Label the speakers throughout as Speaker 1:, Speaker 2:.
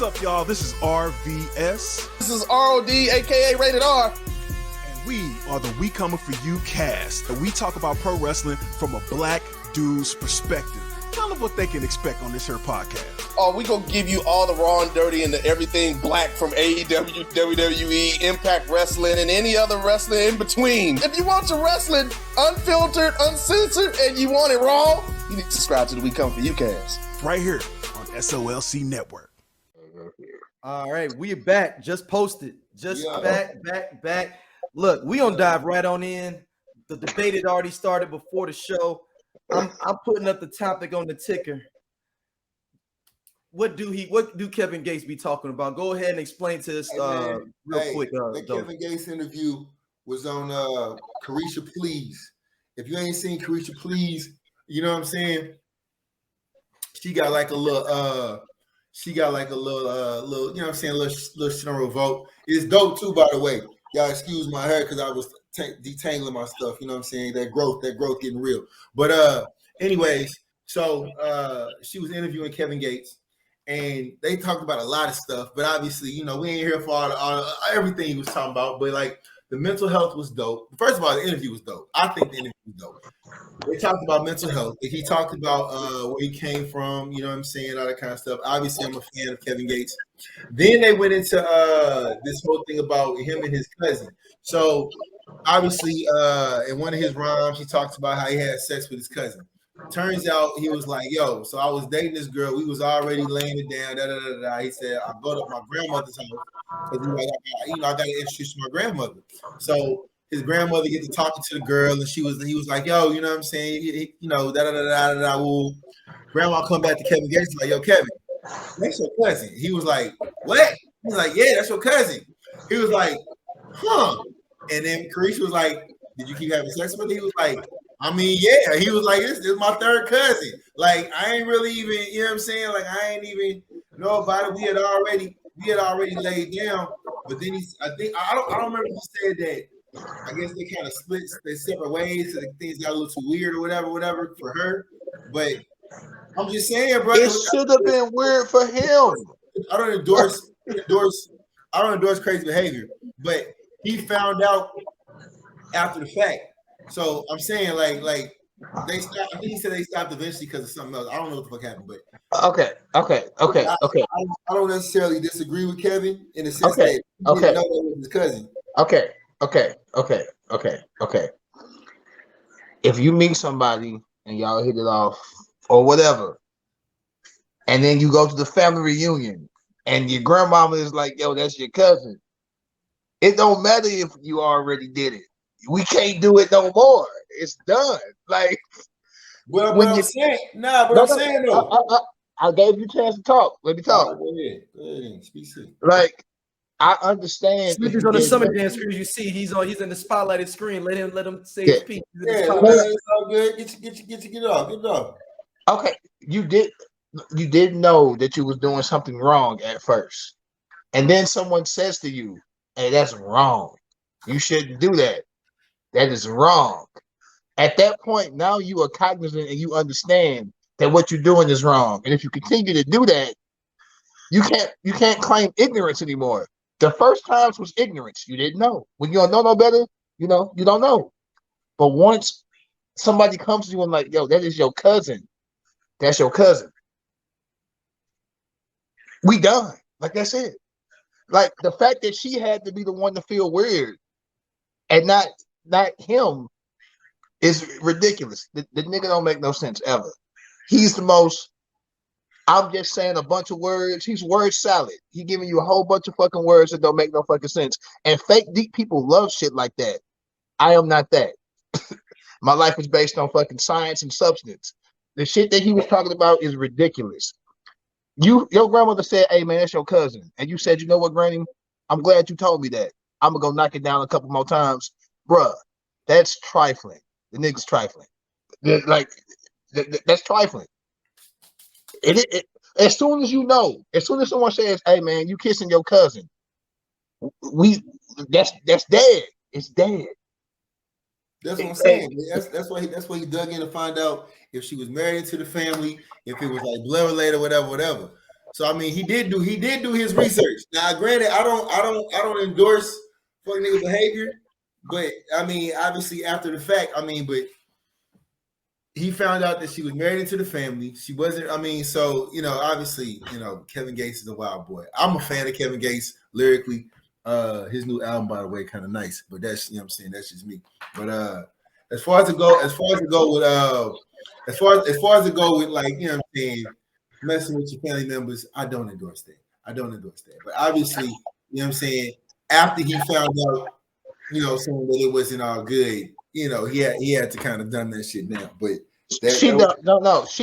Speaker 1: What's up, y'all? This is RVS.
Speaker 2: This is ROD, aka Rated R.
Speaker 1: And we are the We Coming For You cast. And we talk about pro wrestling from a black dude's perspective. Tell them what they can expect on this here podcast.
Speaker 2: Oh, we gonna give you all the raw and dirty and everything black from AEW, WWE, Impact Wrestling, and any other wrestling in between. If you want your wrestling unfiltered, uncensored, and you want it raw, you need to subscribe to the We Come For You cast.
Speaker 1: Right here on SOLC Network.
Speaker 3: All right, we're back. Just posted. Back. Look, we gonna dive right on in. The debate had already started before the show. I'm putting up the topic on the ticker. What do Kevin Gates be talking about? Go ahead and explain to us real quick.
Speaker 4: That Kevin Gates interview was on Carisha Please. If you ain't seen Carisha Please, you know what I'm saying? She got like a little you know what I'm saying, little shit on Revolt. It's dope too, by the way. Y'all excuse my hair because I was detangling my stuff, you know what I'm saying? That growth getting real. But anyways, so she was interviewing Kevin Gates and they talked about a lot of stuff, but obviously, you know, we ain't here for all everything he was talking about, but like the mental health was dope. First of all, the interview was dope. I think the interview was dope. They talked about mental health. He talked about where he came from, you know what I'm saying, all that kind of stuff. Obviously, I'm a fan of Kevin Gates. Then they went into this whole thing about him and his cousin. So obviously, in one of his rhymes, he talks about how he had sex with his cousin. Turns out he was like, yo, so I was dating this girl. We was already laying it down. He said, I go to my grandmother's house because I got to introduce my grandmother. So his grandmother get to talking to the girl, and he was like, yo, you know what I'm saying? Well, grandma come back to Kevin Gates like, yo, Kevin, that's your cousin. He was like, what? He was like, yeah, that's your cousin. He was like, huh? And then Carisha was like, did you keep having sex with her? He was like, I mean, yeah. He was like, this is my third cousin. Like, I ain't really even, you know what I'm saying? Like, I ain't even know about it. We had already laid down. But then I don't remember if he said that. I guess they kind of split their separate ways, so things got a little too weird or whatever for her. But I'm just saying, bro.
Speaker 5: It should have been weird for him.
Speaker 4: I don't endorse crazy behavior, but he found out after the fact. So I'm saying, like they stopped. I think he said they stopped eventually because of something else. I don't know what the fuck happened, but
Speaker 5: okay.
Speaker 4: I don't necessarily disagree with Kevin in the sense that he didn't know that was his cousin.
Speaker 5: Okay. If you meet somebody and y'all hit it off or whatever, and then you go to the family reunion and your grandmama is like, yo, that's your cousin. It don't matter if you already did it. We can't do it no more. It's done. Like,
Speaker 4: I'm saying though.
Speaker 5: I gave you a chance to talk. Let me talk.
Speaker 4: Go ahead. Speak.
Speaker 5: Like, I understand.
Speaker 3: Sleepy's on the Summer Jam screen. You see, he's in the spotlighted screen. Let him say his piece.
Speaker 4: It's all good. Get it off.
Speaker 5: Okay, you did know that you was doing something wrong at first, and then someone says to you, "Hey, that's wrong. You shouldn't do that. That is wrong." At that point, now you are cognizant and you understand that what you're doing is wrong. And if you continue to do that, you can't claim ignorance anymore. The first times was ignorance. You didn't know. When you don't know no better, you don't know. But once somebody comes to you and like, yo, that is your cousin. That's your cousin. We done. Like, that's it. Like, the fact that she had to be the one to feel weird and not him is ridiculous. The nigga don't make no sense ever. He's the most, I'm just saying a bunch of words. He's word salad. He giving you a whole bunch of fucking words that don't make no fucking sense. And fake deep people love shit like that. I am not that. My life is based on fucking science and substance. The shit that he was talking about is ridiculous. Your grandmother said, hey man, that's your cousin. And you said, you know what, Granny? I'm glad you told me that. I'm gonna go knock it down a couple more times. Bruh, that's trifling. The nigga's trifling. That's trifling. As soon as someone says, hey man, you kissing your cousin, that's dead. It's dead.
Speaker 4: That's what I'm saying. That's why he dug in to find out if she was married to the family, if it was like blood related, whatever. So I mean, he did do his research. Now, granted, I don't endorse fuck nigga behavior, but I mean, obviously after the fact, I mean, but he found out that she was married into the family. She wasn't. I mean, so obviously, Kevin Gates is a wild boy. I'm a fan of Kevin Gates lyrically. His new album, by the way, kind of nice, but that's what I'm saying, that's just me. But as far as it go with like what I'm saying, messing with your family members, I don't endorse that. But obviously, what I'm saying, after he found out, saying that it wasn't all good, he had to kind of dumb that shit down. But
Speaker 5: she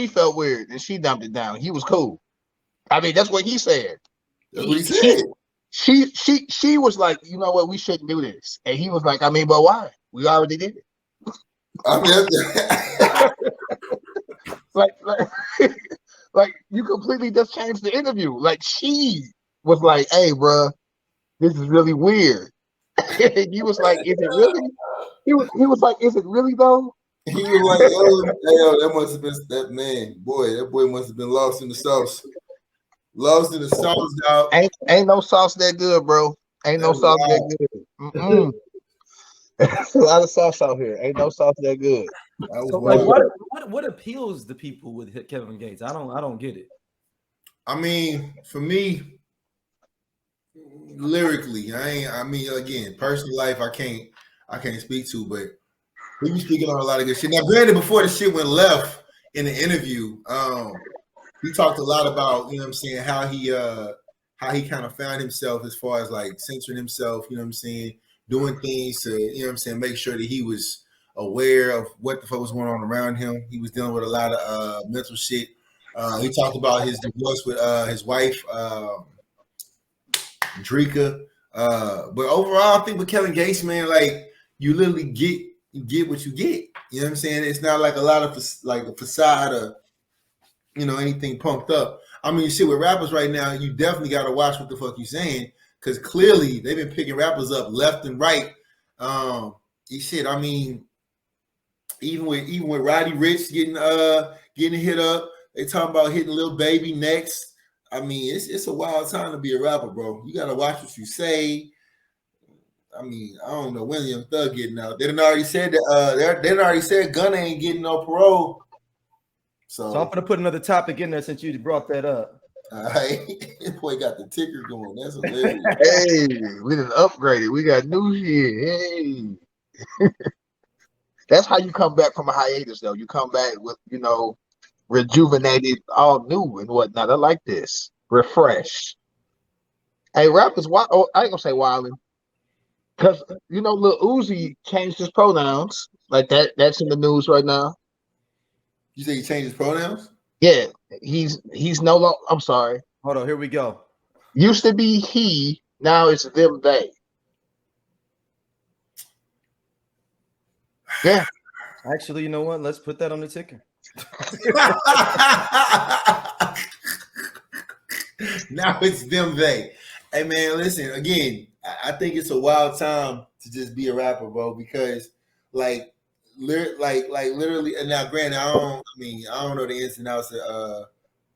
Speaker 5: felt weird and she dumped it down. He was cool. I mean, that's what he said.
Speaker 4: That's what he said.
Speaker 5: She was like, you know what, we shouldn't do this. And he was like, I mean, but why? We already did it.
Speaker 4: I mean,
Speaker 5: like you completely just changed the interview. Like she was like, hey, bro, this is really weird. And he was like, is it really? He was like, is it really though?
Speaker 4: He was like, oh, that must have been that man. Boy, that boy must have been lost in the sauce. Lost in the sauce, dog.
Speaker 5: Ain't no sauce that good, bro. Ain't no sauce that good. There's a lot of sauce out here. Ain't no sauce that good.
Speaker 3: So like, what appeals to people with Kevin Gates? I don't get it.
Speaker 4: I mean, for me, lyrically, I mean, again, personal life, I can't speak to, but we be speaking on a lot of good shit. Now, granted, before the shit went left in the interview, he talked a lot about, what I'm saying, how he kind of found himself as far as like censoring himself, what I'm saying, doing things to, what I'm saying, make sure that he was aware of what the fuck was going on around him. He was dealing with a lot of mental shit. He talked about his divorce with his wife, Drika. But overall, I think with Kevin Gates, man, like you literally get what you get. You know what I'm saying? It's not like a lot of like a facade of, anything pumped up. I mean, shit with rappers right now, you definitely got to watch what the fuck you saying, because clearly they've been picking rappers up left and right. Shit, I mean, even with Roddy Ricch getting hit up, they talking about hitting Lil Baby next. I mean, it's a wild time to be a rapper, bro. You got to watch what you say. I mean, I don't know when Young Thug getting out. They done already said that. They done already said Gunna ain't getting no parole. So
Speaker 3: I'm gonna put another topic in there since you brought that up.
Speaker 4: All right, boy got the ticker going. That's hilarious.
Speaker 5: Hey, we done upgraded. We got new shit. Hey, that's how you come back from a hiatus, though. You come back with, rejuvenated, all new and whatnot. I like this. Refresh. Hey, rappers, I ain't gonna say wildin'. Because, Lil Uzi changed his pronouns. Like that's in the news right now.
Speaker 4: You say he changed his pronouns?
Speaker 5: Yeah, he's no longer. I'm sorry.
Speaker 3: Hold on, here we go.
Speaker 5: Used to be he, now it's them, they. Yeah.
Speaker 3: Actually, you know what? Let's put that on the ticker.
Speaker 4: Now it's them, they. Hey man, listen, again, I think it's a wild time to just be a rapper, bro, because like literally, and now granted, I don't know the ins and outs of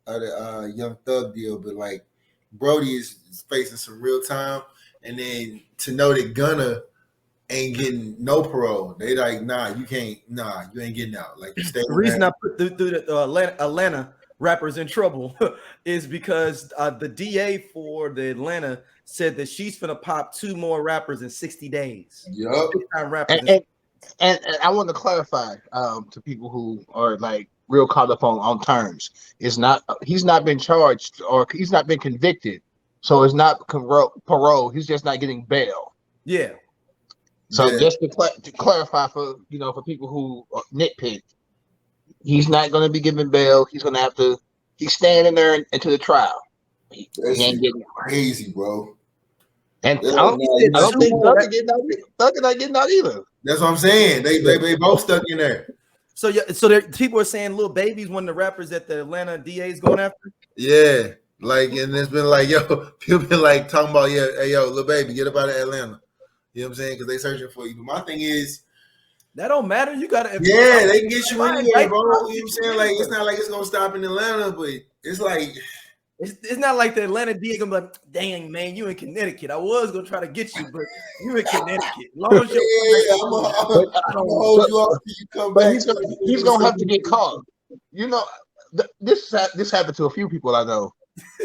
Speaker 4: the Young Thug deal, but like Brody is facing some real time, and then to know that Gunna ain't getting no parole, they like, you ain't getting out. Like
Speaker 3: the reason I put the Atlanta rappers in trouble is because the DA for the Atlanta said that she's gonna pop 2 more rappers in 60 days.
Speaker 4: Yep.
Speaker 5: And I want to clarify to people who are like real caught up on terms. He's not been charged or he's not been convicted, so it's not parole. He's just not getting bail.
Speaker 3: Yeah.
Speaker 5: So just to clarify for for people who nitpick, he's not going to be given bail. He's going to have to. He's staying in there until the trial. He ain't getting
Speaker 4: crazy, bro.
Speaker 5: And I don't think Thug not getting out either.
Speaker 4: That's what I'm saying. They both stuck in there.
Speaker 3: So people are saying Lil Baby's one of the rappers that the Atlanta DA is going after.
Speaker 4: Yeah, like, and it's been like, people been like talking about, hey, Lil Baby, get up out of Atlanta. You know what I'm saying? Because they searching for you. But my thing is,
Speaker 3: that don't matter. You gotta,
Speaker 4: they can get you anywhere, bro. You know what I'm saying? Like, it's not like it's gonna stop in Atlanta, but it's like,
Speaker 3: It's not like the Atlanta D gonna be like, dang man, you in Connecticut. I was gonna try to get you, but you in Connecticut. As long as
Speaker 4: I'm gonna hold you off till you come
Speaker 5: But
Speaker 4: back.
Speaker 5: he's gonna have to get caught. You know, this happened to a few people I know.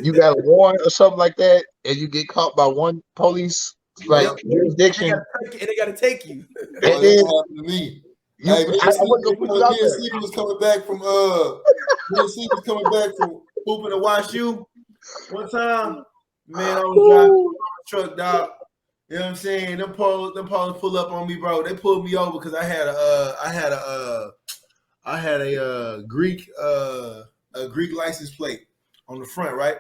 Speaker 5: You got a warrant or something like that, and you get caught by one police jurisdiction,
Speaker 3: and they gotta take you.
Speaker 5: and then
Speaker 4: happened to me.
Speaker 5: I wasn't gonna put you out there.
Speaker 4: Sleepy was coming back from hooping to wash you one time. Man, I was driving on a truck, dog. You know what I'm saying? Them police pull up on me, bro. They pulled me over because I had a Greek license plate on the front, right?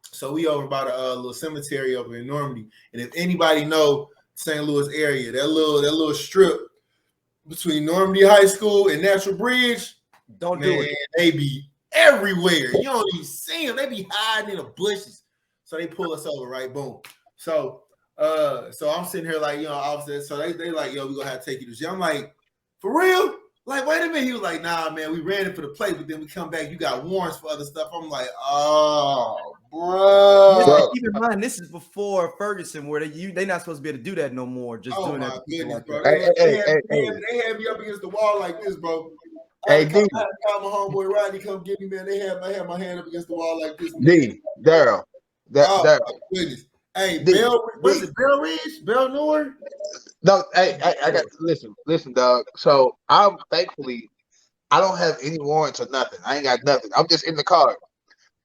Speaker 4: So we over by the little cemetery over in Normandy, and if anybody know St. Louis area, that little strip between Normandy High School and Natural Bridge,
Speaker 3: Don't do it.
Speaker 4: They be everywhere. You don't even see them. They be hiding in the bushes. So they pull us over, right? Boom. So I'm sitting here like, officer. So they like, yo, we gonna have to take you to jail. I'm like, for real? Like, wait a minute. He was like, nah, man, we ran it for the plate, but then we come back. You got warrants for other stuff. I'm like, oh, bro.
Speaker 3: Keep in mind, this is before Ferguson, where they not supposed to be able to do that no more. Just doing that.
Speaker 4: Goodness, bro.
Speaker 5: Hey.
Speaker 4: They had me up against the wall like this, bro. I had to call my homeboy Rodney come get me, man. I had my hand up against the wall like this.
Speaker 5: Daryl.
Speaker 4: My goodness. Hey, Bell, was it Bell Ridge? Bell Noor?
Speaker 5: No, I got listen, dog. So I'm thankfully I don't have any warrants or nothing. I ain't got nothing. I'm just in the car.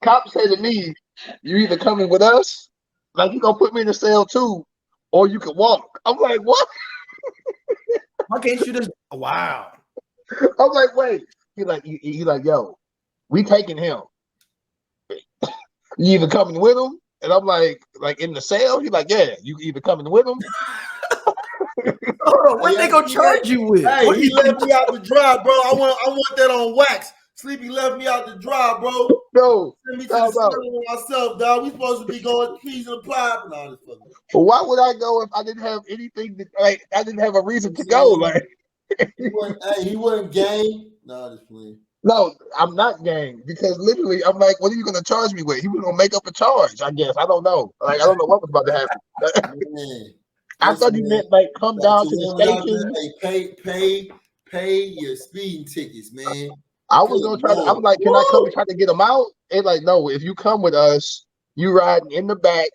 Speaker 5: Cop said to me, "You either coming with us, like you gonna put me in the cell too, or you can walk." I'm like, what?
Speaker 3: Why can't you just? Wow.
Speaker 5: I'm like, wait. He like, yo, we taking him. You either coming with him, and I'm like in the cell. He like, yeah, you either coming with him.
Speaker 3: What they gonna charge you with?
Speaker 4: Hey, he left me out the drive, bro. I want that on wax. Sleepy left me out the drive, bro.
Speaker 5: No,
Speaker 4: send me to the cell myself, dog. We supposed to be going keys and apply. No,
Speaker 5: but why would I go if I didn't have anything? I didn't have a reason to go. Like,
Speaker 4: he wasn't game. No, just playing.
Speaker 5: No, I'm not gang because literally I'm like, what are you gonna charge me with? He was gonna make up a charge, I guess. I don't know. Like, I don't know what was about to happen. I thought he meant like come down to the
Speaker 4: station. Pay your speeding tickets, man.
Speaker 5: I was gonna try. I'm like, can I come and try to get him out? And like, no. If you come with us, you riding in the back,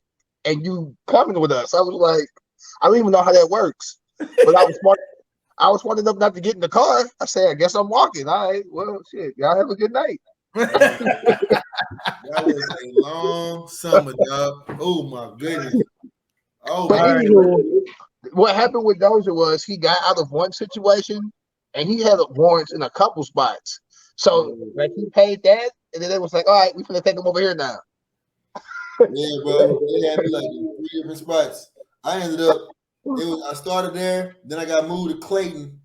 Speaker 5: and you coming with us. I was like, I don't even know how that works, but I was smart. I was smart enough not to get in the car. I said, I guess I'm walking. All right. Well, shit. Y'all have a good night.
Speaker 4: That was a long summer, dog. Oh my goodness. Oh,
Speaker 5: but anywho, what happened with Doja was he got out of one situation and he had warrants in a couple spots. So like he paid that, and then they was like, all right, we finna take him over here now.
Speaker 4: Yeah, bro. They had me like in 3 different spots. I ended up I started there, then I got moved to Clayton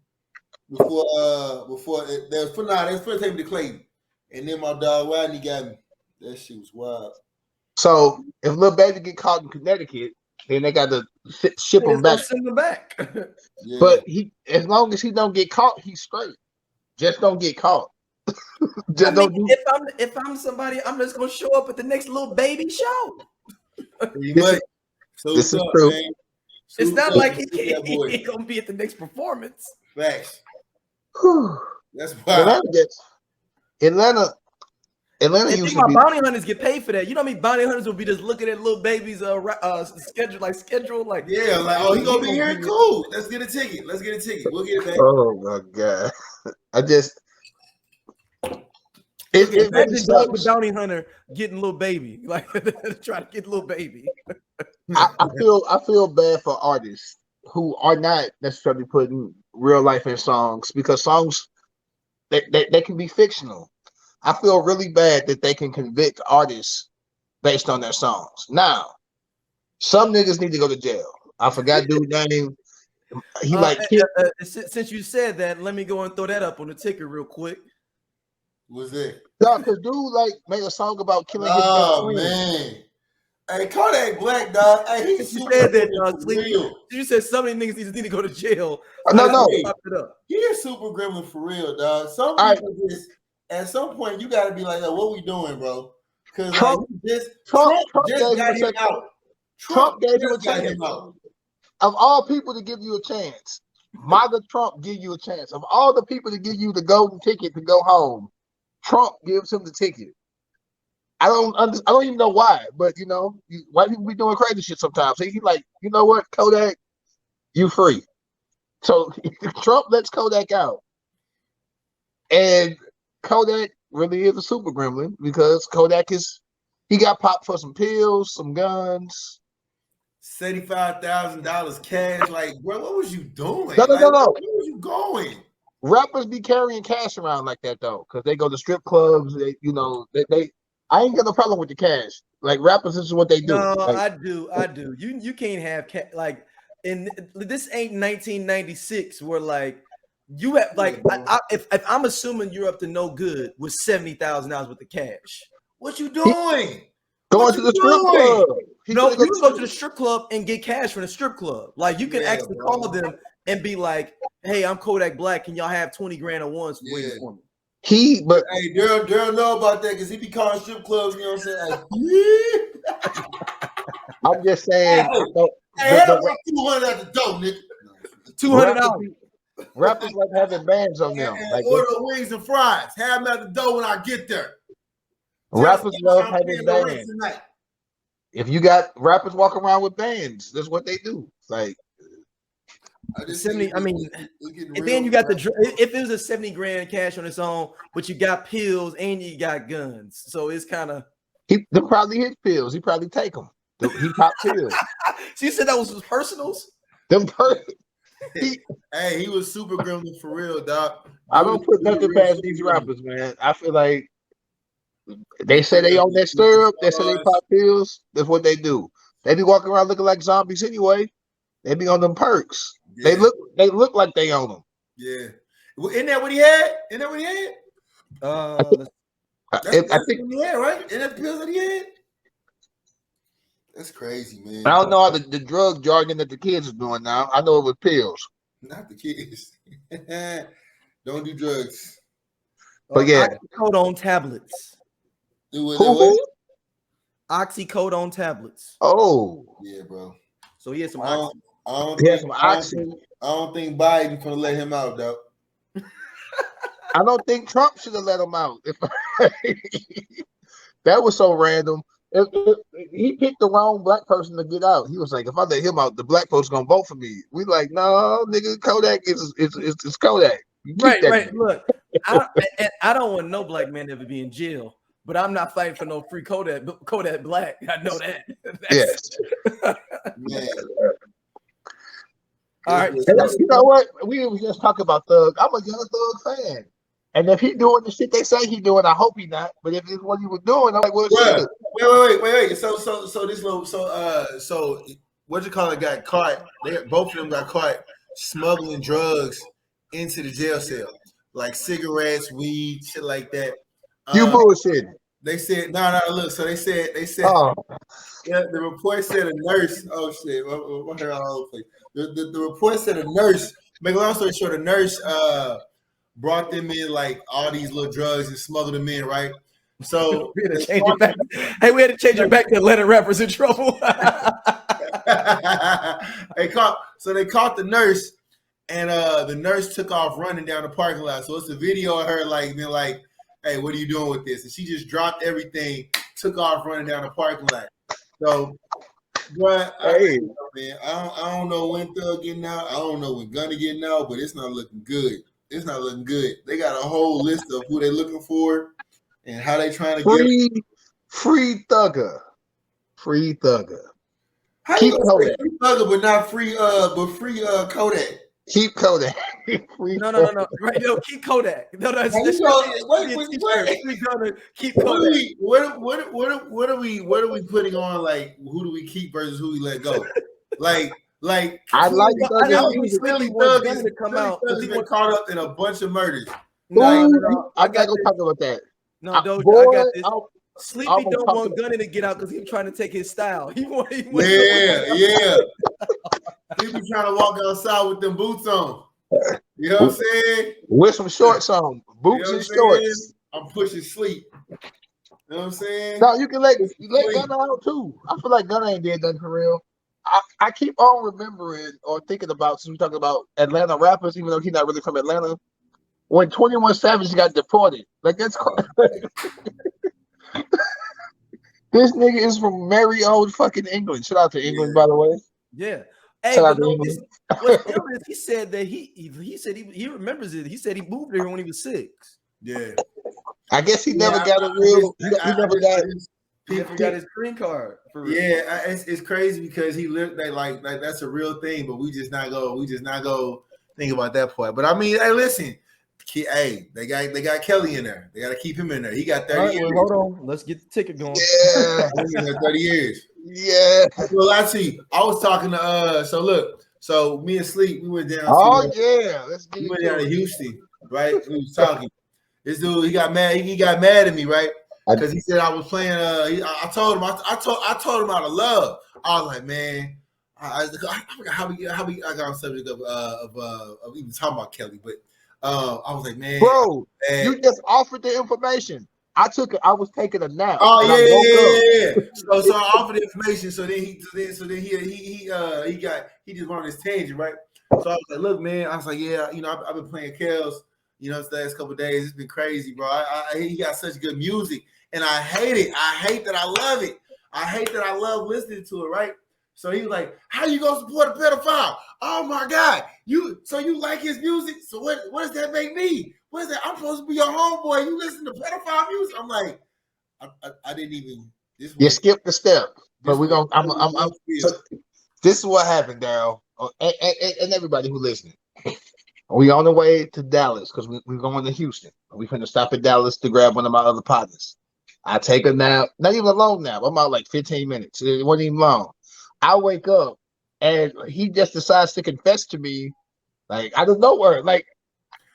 Speaker 4: before they was finna take me to Clayton. And then my dog Rodney got me. That shit was wild.
Speaker 5: So if little baby get caught in Connecticut, then they got to ship him back.
Speaker 3: Send him back.
Speaker 4: Yeah.
Speaker 5: But as long as he don't get caught, he's straight. Just don't get caught.
Speaker 3: If I'm somebody, I'm just gonna show up at the next little baby show.
Speaker 5: This is true. Man.
Speaker 3: It's not like he ain't gonna be at the next performance.
Speaker 4: Facts. That's why
Speaker 5: Atlanta used to be.
Speaker 3: Bounty hunters get paid for that. You know what I mean? Bounty hunters will be just looking at little babies' schedule, like
Speaker 4: yeah, like he gonna be here. Cool. Let's get a ticket. We'll get it back.
Speaker 5: Oh my god! I just it
Speaker 3: really sucks. Bounty hunter getting little baby, like try to get little baby.
Speaker 5: I feel bad for artists who are not necessarily putting real life in songs because songs they can be fictional. I feel really bad that they can convict artists based on their songs. Now, some niggas need to go to jail. I forgot dude's name. He
Speaker 3: since you said that, let me go and throw that up on the ticker real quick.
Speaker 4: What's that?
Speaker 5: No, because dude made a song about killing his best friend. Man.
Speaker 4: Hey, Kodak Black, dog. Hey, he said that,
Speaker 3: Sleepy. You said so many niggas need to go to jail.
Speaker 5: No.
Speaker 4: He is super gremlin for real, dog. Some people just at some point you gotta be like, what we doing, bro? Because
Speaker 5: Trump
Speaker 4: just
Speaker 5: gave
Speaker 4: got
Speaker 5: him
Speaker 4: him out.
Speaker 5: Trump gave him a
Speaker 4: just got
Speaker 5: chance.
Speaker 4: him out.
Speaker 5: Of all people to give you a chance, MAGA Trump give you a chance. Of all the people to give you the golden ticket to go home, Trump gives him the ticket. I don't even know why, but white people be doing crazy shit sometimes. So he's like, you know what, Kodak, you free. So Trump lets Kodak out, and Kodak really is a super gremlin because Kodak he got popped for some pills, some guns.
Speaker 4: $75,000 cash. Like, bro, what was you doing?
Speaker 5: No.
Speaker 4: Where was you going?
Speaker 5: Rappers be carrying cash around like that though, because they go to strip clubs. They I ain't got no problem with the cash. Like rappers, this is what they do.
Speaker 3: No,
Speaker 5: like,
Speaker 3: I do. You can't have like, and this ain't 1996 where like you have like if I'm assuming you're up to no good with $70,000 worth of cash.
Speaker 4: What you doing?
Speaker 5: Going to the strip club.
Speaker 3: No, you can go to the strip club and get cash from the strip club. Like you can actually call them and be like, "Hey, I'm Kodak Black. Can y'all have 20 grand at once waiting for me?"
Speaker 4: Hey, Daryl know about that because he be calling strip clubs. You know what I'm saying?
Speaker 5: I'm just saying.
Speaker 4: Hey, $200 at the door, nigga.
Speaker 3: $200.
Speaker 5: Rappers like having bands on them.
Speaker 4: And
Speaker 5: like
Speaker 4: order wings and fries. Have them at the door when I get there.
Speaker 5: Rappers love having bands. If you got rappers walking around with bands, that's what they do. Like
Speaker 3: 70. I mean, and then you got if it was a 70 grand cash on its own, but you got pills and you got guns, so it's kind of.
Speaker 5: They're probably his pills. He probably take them. He popped pills.
Speaker 3: So you said that was his personals?
Speaker 4: Hey, he was super gremlin for real, dog.
Speaker 5: I don't put nothing past these rappers, man. I feel like they say they own that syrup. They say they pop pills. That's what they do. They be walking around looking like zombies anyway. They be on them perks. Yeah. They look like they own them.
Speaker 4: Yeah. Isn't that what he had?
Speaker 5: I
Speaker 4: think what he had, right? Isn't that the pills that he had? That's crazy, man.
Speaker 5: I don't know how the drug jargon that the kids are doing now. I know it was pills.
Speaker 4: Not the kids. Don't do drugs.
Speaker 5: But yeah.
Speaker 3: Oxycodone tablets.
Speaker 5: Who?
Speaker 3: Oxycodone tablets.
Speaker 5: Oh.
Speaker 4: Yeah, bro.
Speaker 3: So he had some
Speaker 4: I don't think Biden gonna let him out, though.
Speaker 5: I don't think Trump should have let him out. That was so random. He picked the wrong black person to get out. He was like, if I let him out, the black folks gonna vote for me. We like, no, nigga, Kodak is Kodak.
Speaker 3: Right. Look, I don't want no black man to ever be in jail, but I'm not fighting for no free Kodak Black. I know that.
Speaker 5: Yes.
Speaker 4: Man.
Speaker 3: All right.
Speaker 5: You know what? We was just talking about Thug. I'm a young Thug fan. And if he doing the shit they say he doing, I hope he not. But if it's what he was doing, I'm like, well, shit.
Speaker 4: Wait. So this little so what you call it got caught. Both of them got caught smuggling drugs into the jail cell, like cigarettes, weed, shit like that.
Speaker 5: You bullshit.
Speaker 4: They said no. Look, so they said.
Speaker 5: Oh.
Speaker 4: Yeah, the report said a nurse. Oh shit! What hair all over the place? The report said a nurse. Make a long story short, a nurse brought them in like all these little drugs and smuggled them in, right? So
Speaker 3: we had to change it back. Hey, we had to change it back to Atlanta rappers in trouble.
Speaker 4: They caught the nurse, and the nurse took off running down the parking lot. So it's a video of her like being like, "Hey, what are you doing with this?" And she just dropped everything, took off running down the parking lot. So, but I don't know when Thug getting out. I don't know when Gunna getting out, but it's not looking good. It's not looking good. They got a whole list of who they looking for and how they trying to get
Speaker 5: free Thugger. Free Thugger.
Speaker 4: How
Speaker 5: keep
Speaker 4: you
Speaker 5: Kodak.
Speaker 4: Free Thugger, but not free Kodak.
Speaker 5: Keep Kodak.
Speaker 3: No. Right, yo, keep Kodak. No, that's
Speaker 4: wait.
Speaker 3: Free Gunna, keep Kodak.
Speaker 4: What are we putting on? Like, who do we keep versus who we let go? Like
Speaker 5: I like
Speaker 3: Sleepy wants Gunna to come out.
Speaker 4: He's been caught up in a bunch of murders.
Speaker 5: No, I gotta go talk about that.
Speaker 3: No, Doja, I got this. Sleepy don't want Gunna to get out because he's trying to take his style. He
Speaker 4: yeah. He be trying to walk outside with them boots on. You know what I'm saying?
Speaker 5: With some shorts on, boots and shorts.
Speaker 4: I'm pushing sleep. You know what I'm saying?
Speaker 5: No, you can let Gunna out too. I feel like Gunna ain't did nothing for real. I keep on remembering or thinking about, since we talking about Atlanta rappers, even though he's not really from Atlanta, when 21 Savage got deported. Like, that's crazy. This nigga is from merry old fucking England. Shout out to England, by the way.
Speaker 3: Yeah. Hey,
Speaker 5: Shout out
Speaker 3: but
Speaker 5: to
Speaker 3: no,
Speaker 5: England.
Speaker 3: what's ill is he said that he said he remembers it. He said he moved there when he was 6.
Speaker 4: Yeah.
Speaker 5: I guess he never got a real. He never got.
Speaker 3: He never got his green card. For real.
Speaker 4: Yeah, it's crazy because he lived like that's a real thing, but we just not go think about that part. But I mean, hey, listen, hey, they got Kelly in there. They got to keep him in there. He got 30 years.
Speaker 3: Hold on, let's get the ticket going.
Speaker 5: Yeah,
Speaker 4: He's in there 30 years.
Speaker 5: Yeah.
Speaker 4: Well, actually, I was talking to so me and Sleep, we went down.
Speaker 5: Let's get
Speaker 4: we went down to Houston, right? We was talking. This dude, he got mad. He got mad at me, right? Because he said I was playing. I told him I told him out of love. I was like, man, I forgot how we I got on subject of even talking about Kelly, but I was like, man,
Speaker 5: bro, you just offered the information. I took it. I was taking a nap.
Speaker 4: Oh yeah. So I offered the information. So then he just went on this tangent, right? So I was like, look, man. I was like, yeah, you know, I've been playing Kels, you know, the last couple of days. It's been crazy, bro. He got such good music, and I hate it. I hate that I love it. I hate that I love listening to it, right? So he was like, how you gonna support a pedophile? Oh my God. You like his music? So what does that make me? What is that? I'm supposed to be your homeboy. You listen to pedophile music? I'm like, I didn't even.
Speaker 5: You skipped the step, but we're gonna. So this is what happened, Daryl, and everybody who listening. We on the way to Dallas because we're going to Houston. We finna stop at Dallas to grab one of my other partners. I take a nap, not even a long nap. I'm out like 15 minutes. It wasn't even long. I wake up and he just decides to confess to me, like out of nowhere. Like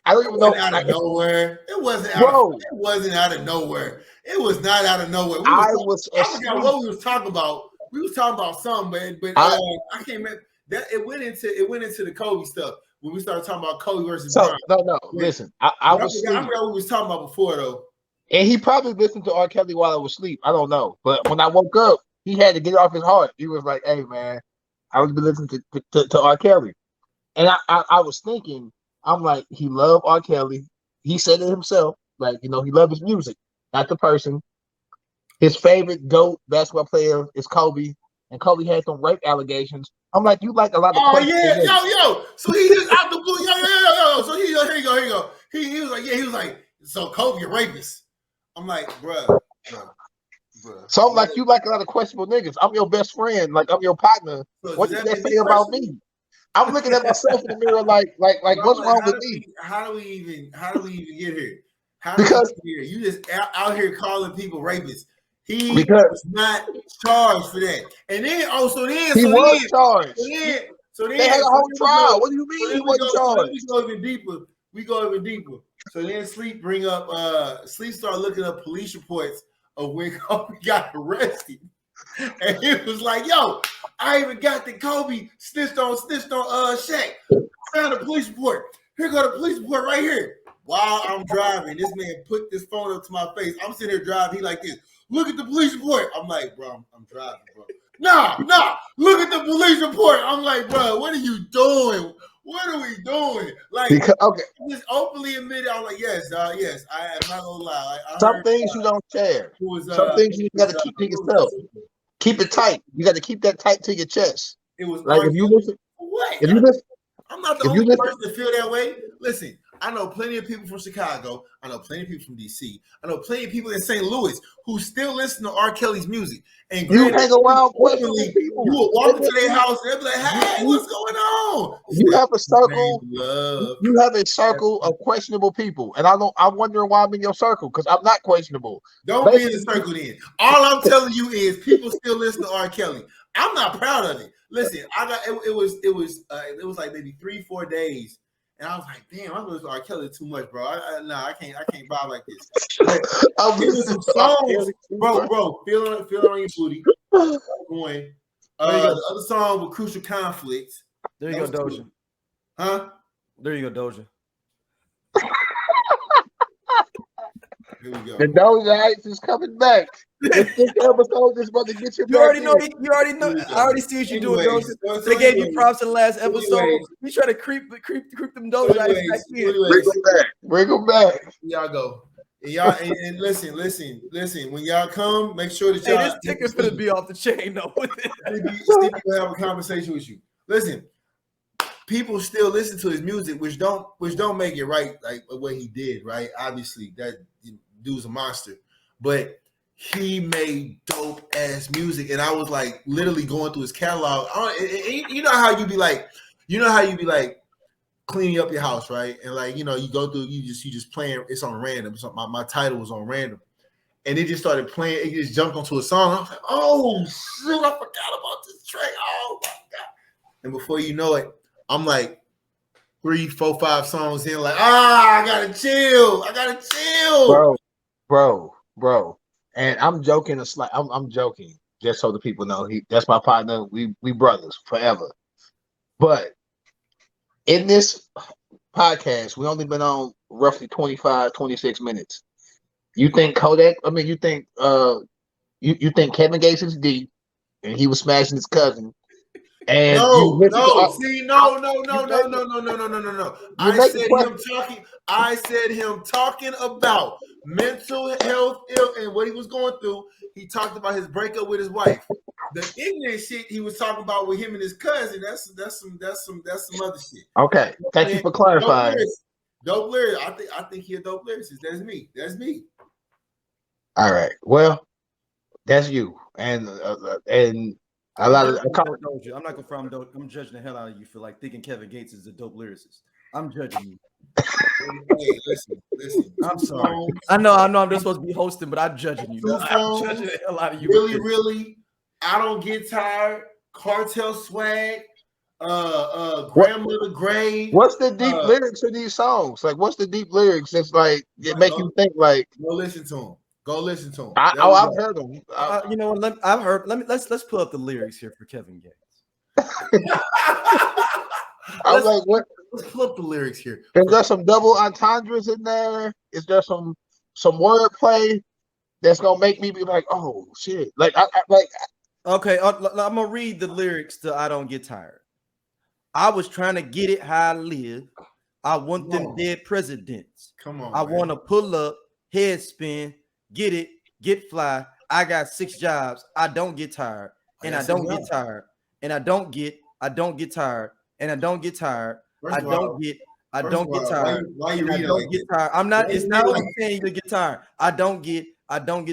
Speaker 5: I don't even know.
Speaker 4: Out of nowhere. It wasn't out of nowhere. It was not out of nowhere. I forgot what we was talking about. We was talking about something, but I can't remember. That it went into the Kobe stuff when we started talking about Kobe versus Bron.
Speaker 5: No. Listen, I forgot
Speaker 4: what we was talking about before though.
Speaker 5: And he probably listened to R. Kelly while I was asleep. I don't know, but when I woke up, he had to get it off his heart. He was like, "Hey, man, I was listening to R. Kelly," and I was thinking, I'm like, he loved R. Kelly. He said it himself, like, you know, he loved his music, not the person. His favorite GOAT basketball player is Kobe, and Kobe had some rape allegations. I'm like, you like a lot of.
Speaker 4: Oh yeah, yo. So he just out the blue, yo. So here you go. He was like, yeah, he was like, so Kobe a rapist. I'm like, bruh.
Speaker 5: So I'm like, you like a lot of questionable niggas. I'm your best friend. Like, I'm your partner. So what does that say about me? I'm looking at myself in the mirror like what's wrong with me?
Speaker 4: How do we even get here? Because you just out here calling people rapists. He was not charged for that. And then he was charged. So then they had a whole trial. What do you mean he wasn't charged? We go even deeper. So then Sleep started looking up police reports of when Kobe got arrested. And he was like, yo, I even got the Kobe snitched on Shaq. Found a police report. Here go the police report right here. While I'm driving, this man put this phone up to my face. I'm sitting there driving. He like this. Look at the police report. I'm like, bro, I'm driving, bro. Nah. Look at the police report. I'm like, bro, what are you doing? What are we doing? Like, just openly admitted. I'm like, yes. I am not gonna lie.
Speaker 5: Some things you don't share. Some things you got to keep to yourself. Keep it tight. You got to keep that tight to your chest.
Speaker 4: It was
Speaker 5: like if you listen.
Speaker 4: What?
Speaker 5: If you listen,
Speaker 4: I'm not the only person to feel that way. Listen, I know plenty of people from Chicago. I know plenty of people from DC. I know plenty of people in St. Louis who still listen to R. Kelly's music. And
Speaker 5: you hang around questionable people.
Speaker 4: You will walk into their house and they'll be like, "Hey, what's going on?"
Speaker 5: You have a circle. You have a circle of questionable people, and I'm wondering why I'm in your circle because I'm not questionable.
Speaker 4: Don't be in the circle then. All I'm telling you is people still listen to R. Kelly. I'm not proud of it. Listen, I got it was like maybe 3-4 days. And I was like, damn, I'm listening to R. Kelly too much, bro. I can't vibe like this. I'm listening to songs, bro. Feel it on your booty. Going. The other song with Crucial Conflicts.
Speaker 3: There you go, Doja.
Speaker 4: Cool. Huh?
Speaker 3: There you go, Doja.
Speaker 4: Here we go.
Speaker 5: The Dozites is coming back. This episode is about to get you.
Speaker 3: You already know.
Speaker 5: in.
Speaker 3: You already know. I already see what you're doing,
Speaker 4: Anyways,
Speaker 3: Doja.
Speaker 4: so
Speaker 3: They gave you
Speaker 4: anyways,
Speaker 3: props in the last episode.
Speaker 4: anyways.
Speaker 3: You try to creep them Doja back in.
Speaker 5: Bring them back. Bring them back.
Speaker 4: Y'all go. And y'all and listen. When y'all come, make sure that
Speaker 3: Hey,
Speaker 4: y'all.
Speaker 3: this ticket's gonna be off the chain though.
Speaker 4: Stevie will have a conversation with you. Listen, people still listen to his music, which don't make it right, like what he did, right? Obviously, that dude's a monster, but he made dope ass music, and I was like literally going through his catalog. You know how you be like cleaning up your house, right? And like you go through, you just playing. It's on random. So my title was on random, and it just started playing. It just jumped onto a song. I was like, oh shoot, I forgot about this track. Oh my god! And before you know it, I'm like 3, 4, 5 songs in, like, I gotta chill,
Speaker 5: bro. And I'm joking. I'm joking, just so the people know that's my partner. We brothers forever. But in this podcast, we only been on roughly 25, 26 minutes. You think Kodak? I mean, you think you think Kevin Gates is deep, and he was smashing his cousin. And
Speaker 4: no. I said him talking about mental health, and what he was going through. He talked about his breakup with his wife. The ignorant shit he was talking about with him and his cousin. That's some other shit.
Speaker 5: Okay, thank you for clarifying.
Speaker 4: Dope lyrics. I think he a dope lyricist. That's me.
Speaker 5: All right. Well, that's you, and a lot of.
Speaker 3: I'm not confirmed. I'm judging the hell out of you for like thinking Kevin Gates is a dope lyricist. I'm judging you.
Speaker 4: Hey, listen.
Speaker 3: I'm sorry. I know. I'm just supposed to be hosting, but I'm judging you. I'm judging the hell out of you.
Speaker 4: Really. I don't get tired. Cartel swag. Grandmother grave.
Speaker 5: What's the deep lyrics of these songs? Like, what's the deep lyrics? It's like it make you think. Like,
Speaker 4: go listen to them.
Speaker 5: I've heard them.
Speaker 3: You know what? I've heard. Let's pull up the lyrics here for Kevin Gates.
Speaker 5: I was like, what?
Speaker 4: Let's pull up the lyrics here.
Speaker 5: Is there some double entendres in there? Is there some wordplay that's gonna make me be like, oh shit? Like,
Speaker 3: Okay, I'm gonna read the lyrics to "I Don't Get Tired." I was trying to get it how I live. I want them dead presidents.
Speaker 4: Come on.
Speaker 3: I want to pull up, head spin, get it, get fly. I got 6 jobs. I don't get tired, and I don't get tired, and I don't get tired, and I don't get tired. I don't get tired.
Speaker 4: Why you reading like
Speaker 3: get tired? I'm not. It's not like saying you get tired. I don't get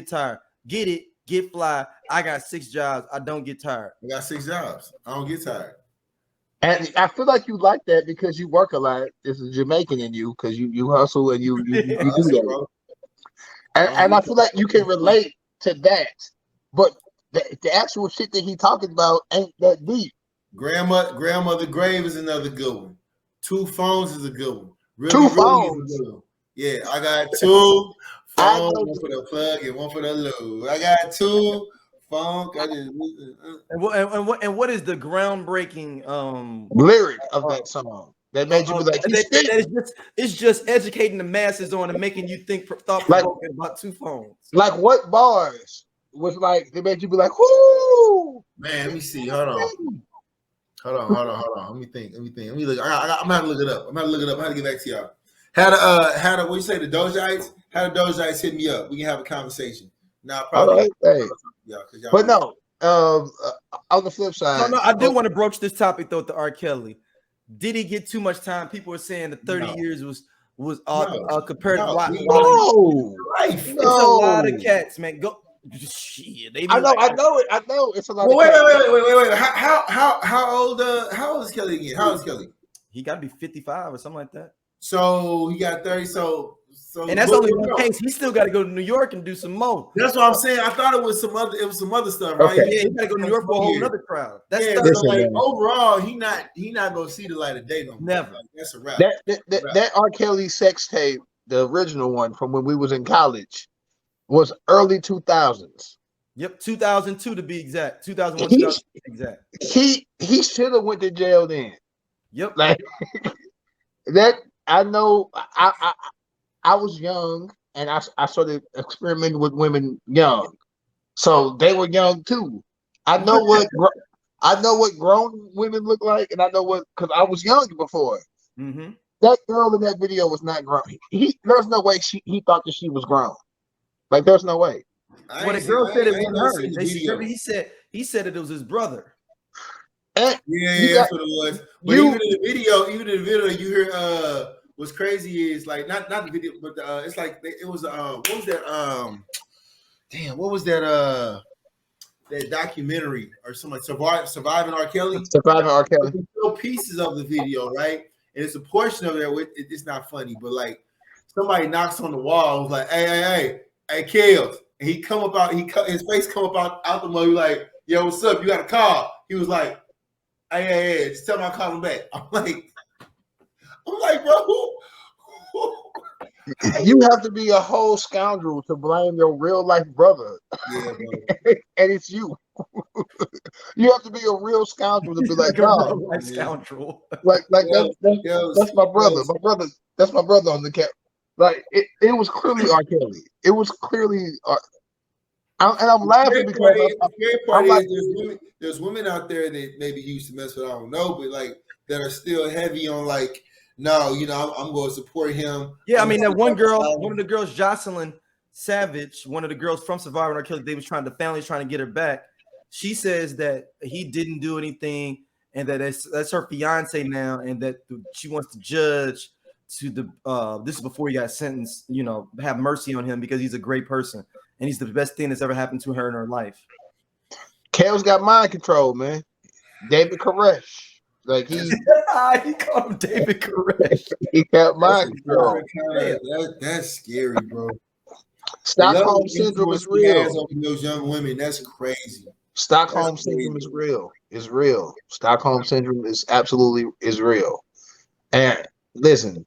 Speaker 3: tired. Get it, get fly. I got 6 jobs. I don't get tired.
Speaker 4: I got 6 jobs. I don't get tired.
Speaker 5: and I feel like you like that because you work a lot. This is Jamaican in you because you hustle and you do that. And I feel like you can relate to that, but the actual shit that he talking about ain't that deep.
Speaker 4: Grandmother grave is another good one. 2 phones is a good one. Really,
Speaker 5: 2 phones.
Speaker 4: Yeah, I got 2 phones, one for the plug and one for the load. I got 2 phones.
Speaker 3: And what is the groundbreaking
Speaker 5: lyric of that song that made you be like,
Speaker 3: it's just educating the masses on and making you think thought-provoking about 2 phones.
Speaker 5: Like what bars was like they made you be like, whoo?
Speaker 4: Man, let me see. Hold on. Let me think. Let me look. I'm gonna look it up. I'm gonna get back to y'all. How the what you say, the Dozites? How the Dozites hit me up? We can have a conversation. Now, probably.
Speaker 5: Hey. But no, on the flip side.
Speaker 3: No, I do want to broach this topic though with the R. Kelly. Did he get too much time? People are saying the 30 years was compared to life. It's a lot of cats, man. Go. Shit,
Speaker 5: I know it's a lot.
Speaker 4: Wait. How old is Kelly again? How old is Kelly?
Speaker 3: He got to be 55 or something like that.
Speaker 4: So he got 30. So
Speaker 3: and that's only one case. He still got to go to New York and do some more.
Speaker 4: That's what I'm saying. I thought it was some other stuff, right?
Speaker 5: Okay.
Speaker 3: Yeah, he got to go to New York for a whole other crowd. That's
Speaker 4: overall, he not gonna see the light of day no more.
Speaker 3: Never.
Speaker 4: Like, that's a wrap.
Speaker 5: That R. Kelly sex tape, the original one from when we was in college, was early 2000s.
Speaker 3: Yep, 2002 to be exact. 2001 to be exact.
Speaker 5: He should have went to jail then.
Speaker 3: Yep.
Speaker 5: Like that. I know. I was young and I started experimenting with women young, so they were young too. I know what grown women look like, and I know what because I was young before.
Speaker 3: Mm-hmm.
Speaker 5: That girl in that video was not grown. There's no way he thought that she was grown. Like there's no way.
Speaker 3: Well, the girl said it wasn't her.
Speaker 4: The
Speaker 3: Remember he said it was his brother.
Speaker 5: And
Speaker 4: yeah, that's what it was. But even in the video, you hear what's crazy is like not the video, but it's like it was what was that damn, what was that that documentary or something like Surviving R. Kelly?
Speaker 5: Surviving R. Kelly.
Speaker 4: Little pieces of the video, right? And it's a portion of it. It's not funny, but like somebody knocks on the wall, was like, hey, Kels. And he come up out, his face come up out the mud. He like, yo, what's up? You got a call? He was like, hey, just tell me I'll call him back. I'm like, bro.
Speaker 5: You have to be a whole scoundrel to blame your real life brother.
Speaker 4: Yeah, bro.
Speaker 5: And it's you. You have to be a real scoundrel to be like, no,
Speaker 3: scoundrel.
Speaker 5: Like that's my brother. My brother. That's my brother on the cap. Like it was clearly R. Kelly. It was clearly. And I'm laughing because I'm like,
Speaker 4: there's women out there that maybe used to mess with, I don't know, but like that are still heavy on like, no, I'm going to support him.
Speaker 3: Yeah, I mean that one of the girls, Jocelyn Savage, one of the girls from Survivor R. Kelly, the family's trying to get her back. She says that he didn't do anything, and that that's her fiance now, and that she wants to judge to the. This is before he got sentenced. Have mercy on him because he's a great person, and he's the best thing that's ever happened to her in her life.
Speaker 5: Kel's got mind control, man. David Koresh. Like he
Speaker 3: called him David Koresh.
Speaker 5: He got mind control.
Speaker 4: That's scary, bro.
Speaker 5: Stockholm syndrome is real.
Speaker 4: Those young women, that's crazy.
Speaker 5: Stockholm syndrome is real. It's real. Stockholm syndrome is absolutely real. And listen,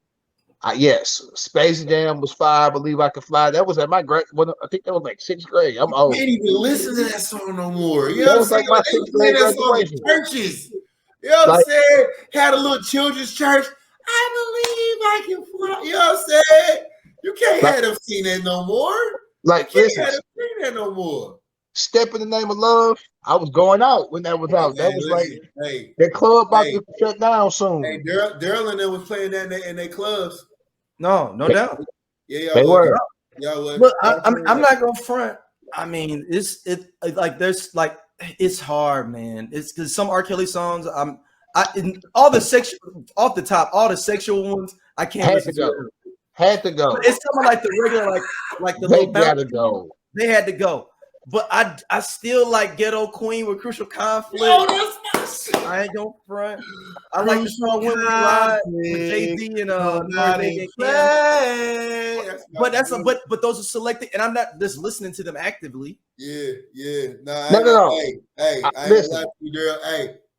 Speaker 5: yes, Space Jam was fire. I Believe I Could Fly. That was at my grade. I think that was like 6th grade. I'm old.
Speaker 4: I can't even listen to that song no more. You know what I'm saying?
Speaker 5: Like they play that song in
Speaker 4: churches. You know what I'm saying? Had a little children's church. I believe I can fly. You know what I'm saying? You can't have them sing that no more.
Speaker 5: Like,
Speaker 4: you can't have them sing that no more.
Speaker 5: Step in the Name of Love. I was going out when that was out. That was like the club about to shut down soon.
Speaker 4: Hey, Daryl and them was playing that in their clubs.
Speaker 3: No doubt.
Speaker 5: Yeah, they were.
Speaker 4: Y'all were.
Speaker 3: Look, I'm not gonna front. I mean, it's hard, man. It's because some R. Kelly songs, all the sexual off the top, all the sexual ones, I can't listen to.
Speaker 5: Had to go.
Speaker 3: It's something like the regular, like the
Speaker 5: they gotta go.
Speaker 3: They had to go. But I still like Ghetto Queen with Crucial Conflict.
Speaker 4: No, that's not
Speaker 3: I ain't gonna front. I like the song When We Ride with Jay-Z and but those are selected, and I'm not just listening to them actively.
Speaker 4: Yeah.
Speaker 5: No.
Speaker 4: Hey, I ain't gonna lie to you, girl.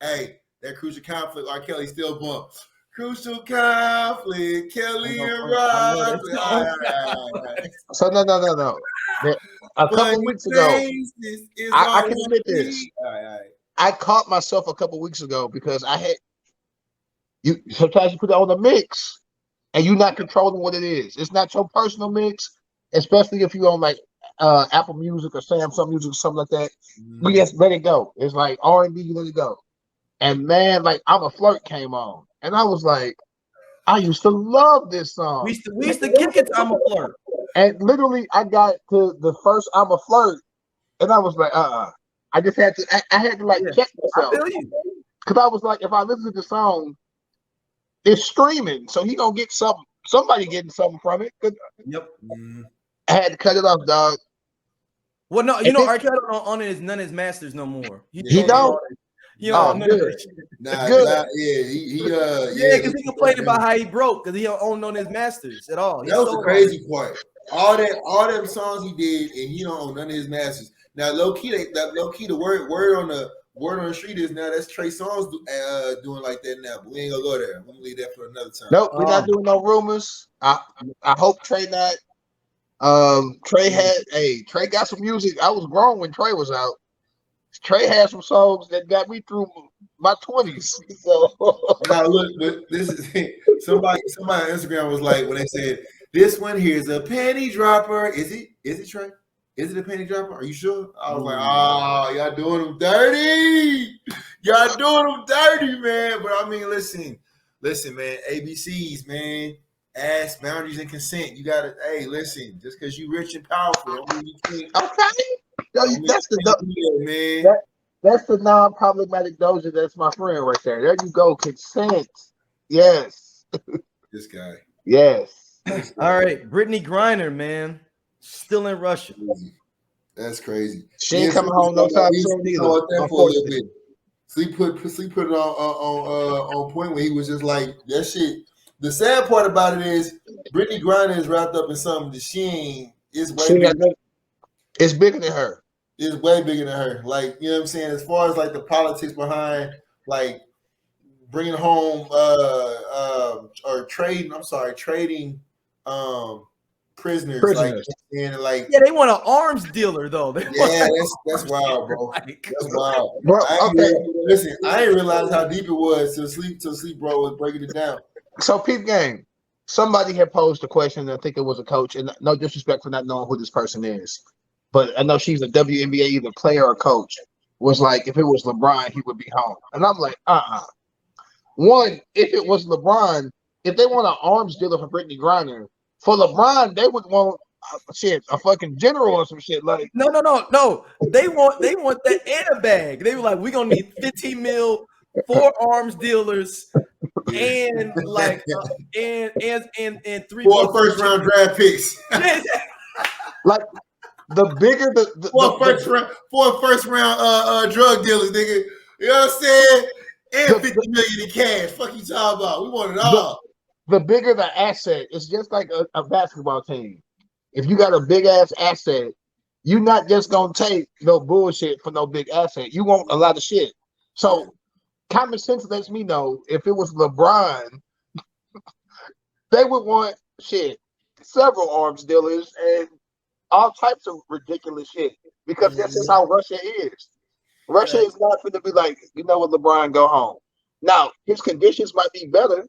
Speaker 4: Hey, that Crucial Conflict, R. Kelly still bump. Crucial Conflict, Kelly and Rob.
Speaker 5: So no. A couple weeks ago, I can admit this. I caught myself a couple weeks ago because I had sometimes you put it on the mix and you're not controlling what it is. It's not your personal mix, especially if you own like Apple Music or Samsung Music or something like that. You just let it go. It's like R&B, you let it go. And man, like I'm a Flirt came on, and I was like, I used to love this song.
Speaker 3: We used to kick it to I'm a Flirt.
Speaker 5: And literally, I got to the first I'm a Flirt, and I was like, I just had to. I had to check myself because I was like, if I listen to the song, it's streaming, so he gonna get something. Somebody getting something from it.
Speaker 3: Yep.
Speaker 5: I had to cut it off, dog.
Speaker 3: Well, no, R. Kelly don't own none of his masters no more.
Speaker 5: He don't.
Speaker 3: Good.
Speaker 4: Because
Speaker 3: he complained about how he broke because he don't own none of his masters at all.
Speaker 4: That was the crazy part. All them songs he did, and he don't own none of his masters. Now, low key, the word on the street is now that's Trey Songz doing like that now. But we ain't gonna go there. I'm gonna leave that for another time.
Speaker 5: Nope, we're not doing no rumors. I hope Trey not. Trey got some music. I was grown when Trey was out. Trey had some songs that got me through my 20s. So
Speaker 4: now look, this is somebody on Instagram was like when they said This one here's a penny dropper. Is it Trey? Is it a penny dropper? Are you sure? I was like, oh, y'all doing them dirty. Y'all doing them dirty, man. But I mean, listen, man. ABCs, man. Ask, boundaries, and consent. You gotta, hey, listen. Just because you rich and powerful, I mean, you can't.
Speaker 5: Okay, that's
Speaker 4: man.
Speaker 5: That's the non-problematic Doja. That's my friend right there. There you go. Consent. Yes.
Speaker 4: This guy.
Speaker 5: Yes.
Speaker 3: All right, Brittany Griner, man, still in Russia.
Speaker 4: That's crazy.
Speaker 5: She ain't coming home no time soon either.
Speaker 4: Sleep put it on point when he was just like that shit. The sad part about it is Brittany Griner is wrapped up in something that she ain't. It's way bigger.
Speaker 5: It's bigger than her.
Speaker 4: It's way bigger than her. Like, you know what I'm saying? As far as like the politics behind like bringing home or trading prisoners. Like
Speaker 3: yeah, they want an arms dealer though.
Speaker 4: That's wild, bro. That's wild. Bro, I didn't realize how deep it was till sleep bro was breaking it down.
Speaker 5: So peep game. Somebody had posed a question, I think it was a coach, and no disrespect for not knowing who this person is, but I know she's a WNBA either player or coach. Was like, if it was LeBron, he would be home. And I'm like, One, if it was LeBron, if they want an arms dealer for Brittany Griner, for LeBron, they would want a fucking general or some shit. Like
Speaker 3: no. They want that and a bag. They were like, we're gonna need 15 mil, 4 arms dealers, and like and 3
Speaker 4: 4 first round draft picks.
Speaker 5: Like the bigger the
Speaker 4: 4 first round drug dealers, nigga. You know what I'm saying? And 50 million in cash. Fuck you talking about? We want it all.
Speaker 5: The bigger the asset, it's just like a basketball team. If you got a big ass asset, you're not just gonna take no bullshit for no big asset. You want a lot of shit. So common sense lets me know if it was LeBron, they would want several arms dealers and all types of ridiculous shit. Because that's just how Russia is. Russia is not going to be like, you know what, LeBron, go home. Now, his conditions might be better.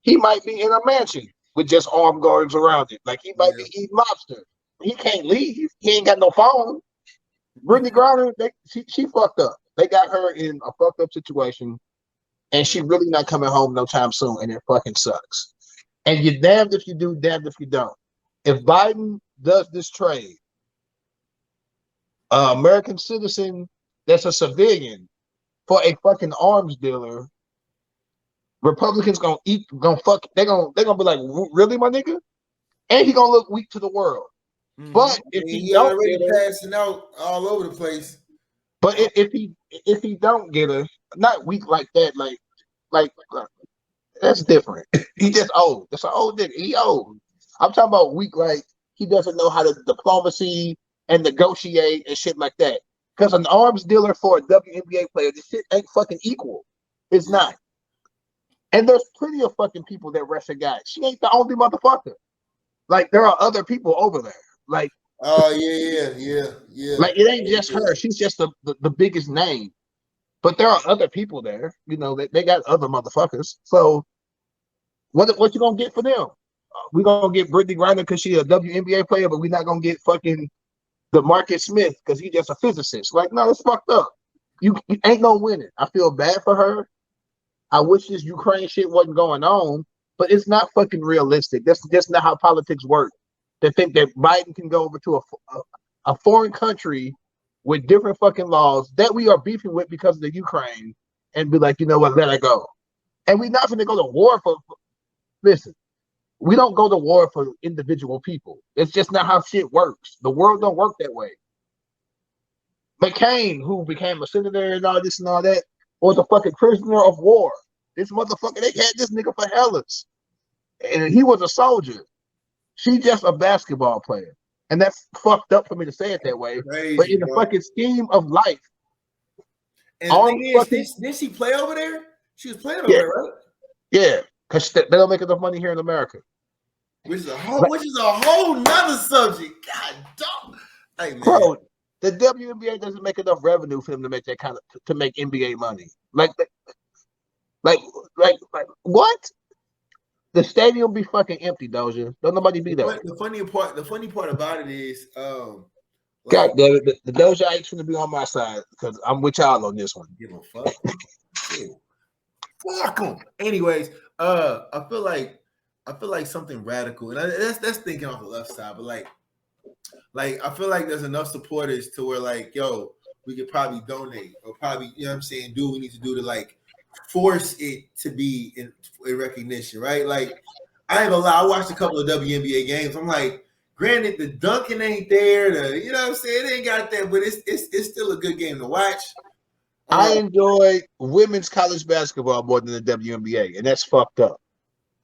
Speaker 5: He might be in a mansion with just armed guards around it. Like, he might be eating lobster. He can't leave. He ain't got no phone. Brittany Griner, she fucked up. They got her in a fucked up situation, and she really not coming home no time soon, and it fucking sucks. And you're damned if you do, damned if you don't. If Biden does this trade, American citizen that's a civilian for a fucking arms dealer, Republicans they're gonna be like, really, my nigga? And he gonna look weak to the world. Mm-hmm. But if he already
Speaker 4: passing out all over the place.
Speaker 5: But if he don't get her, not weak like that, like that's different. He just old. That's an old nigga. He old. I'm talking about weak, like he doesn't know how to diplomacy and negotiate and shit like that. Because an arms dealer for a WNBA player, this shit ain't fucking equal. It's not. And there's plenty of fucking people that Russia got. She ain't the only motherfucker. Like, there are other people over there. Like,
Speaker 4: oh, yeah.
Speaker 5: Like, it ain't just her. She's just the biggest name. But there are other people there. You know, they got other motherfuckers. So, what you gonna get for them? We gonna get Brittany Griner because she a WNBA player, but we not gonna get fucking DeMarcus Smith because he's just a physicist. Like, no, it's fucked up. You ain't no winning. I feel bad for her. I wish this Ukraine shit wasn't going on, but it's not fucking realistic. That's just not how politics work. To think that Biden can go over to a foreign country with different fucking laws that we are beefing with because of the Ukraine and be like, you know what, let it go. And we're not going to go to war for. Listen, we don't go to war for individual people. It's just not how shit works. The world don't work that way. McCain, who became a senator and all this and all that, was a fucking prisoner of war. This motherfucker, they had this nigga for hellas. And he was a soldier. She's just a basketball player. And that's fucked up for me to say it that way. Crazy, but in the fucking scheme of life.
Speaker 4: And the thing is, didn't she play over there? She was playing over there, right?
Speaker 5: Yeah, because they don't make enough money here in America.
Speaker 4: Which is a whole nother subject. God damn. Hey, man.
Speaker 5: Bro, the WNBA doesn't make enough revenue for them to make that kind of to make NBA money. Like what? the stadium be fucking empty, Doja. Don't nobody be there.
Speaker 4: The funny part about it is,
Speaker 5: God damn it, the Doja ain't gonna be on my side because I'm with y'all on this one.
Speaker 4: give a fuck. Shit. Fuck them. Anyways, I feel like something radical, and that's thinking off the left side, but like I feel like there's enough supporters to where like, yo, we could probably donate or probably, you know what I'm saying, do what we need to do to like force it to be in recognition, right? Like, I ain't gonna lie, I watched a couple of WNBA games. I'm like, granted, the dunking ain't there, you know what I'm saying, it ain't got that, but it's still a good game to watch.
Speaker 5: I enjoy women's college basketball more than the WNBA, and that's fucked up.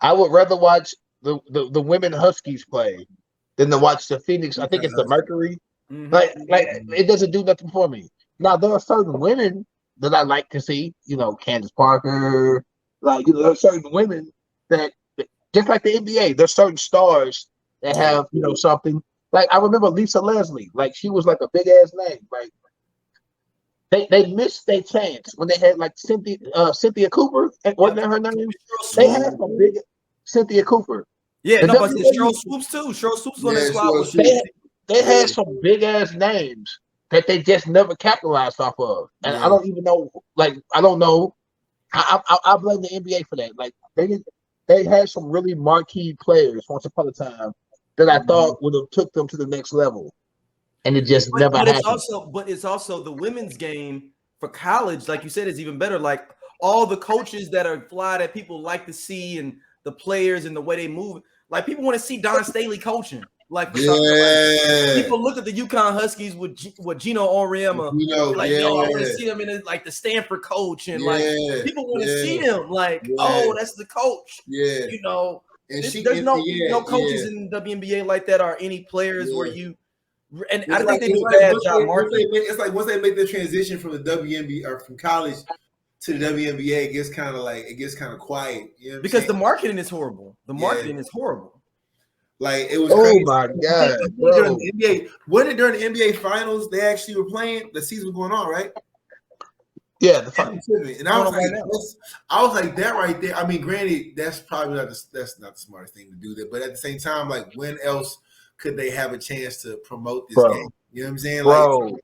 Speaker 5: I would rather watch the women Huskies play than to watch the Phoenix. I think it's the Mercury.
Speaker 3: Mm-hmm.
Speaker 5: Like it doesn't do nothing for me. Now there are certain women that I like to see. You know, Candace Parker. Like, you know, there are certain women that just like the NBA. There's certain stars that have, you know, something. Like I remember Lisa Leslie. Like she was like a big ass name, right? They missed their chance when they had like Cynthia Cooper. Wasn't that her name? They had some big Cynthia Cooper.
Speaker 3: Yeah,
Speaker 5: The
Speaker 3: no, but
Speaker 5: WNBA
Speaker 3: Cheryl Swoops too. Cheryl Swoops on that squad.
Speaker 5: They had some big ass names that they just never capitalized off of, and I don't even know. Like I don't know. I blame the NBA for that. Like they had some really marquee players once upon a time that I thought would have took them to the next level. And it just never happened.
Speaker 3: It's also the women's game for college, like you said, is even better. Like all the coaches that are fly that people like to see, and the players and the way they move. Like people want to see Don Staley coaching. Like people look at the UConn Huskies with Gino Auriemma. I want to see them in like the Stanford coach, and like people want to see them. Like, oh, that's the coach. Yeah, you know, and there's no coaches in the WNBA like that, or any players where you. And I think they do a bad job marketing.
Speaker 4: It's like once they make the transition from the WNBA or from college to the WNBA, it gets kind of quiet. You know
Speaker 3: because the marketing is horrible. The marketing is horrible.
Speaker 4: Like it was.
Speaker 5: Oh my god!
Speaker 4: During the NBA, wasn't it during the NBA finals? They actually were playing. The season was going on, right?
Speaker 5: Yeah, the finals.
Speaker 4: And I was like, that right there. I mean, granted, that's probably not the smartest thing to do there, but at the same time, like, when else could they have a chance to promote this game? You know what I'm saying? Like,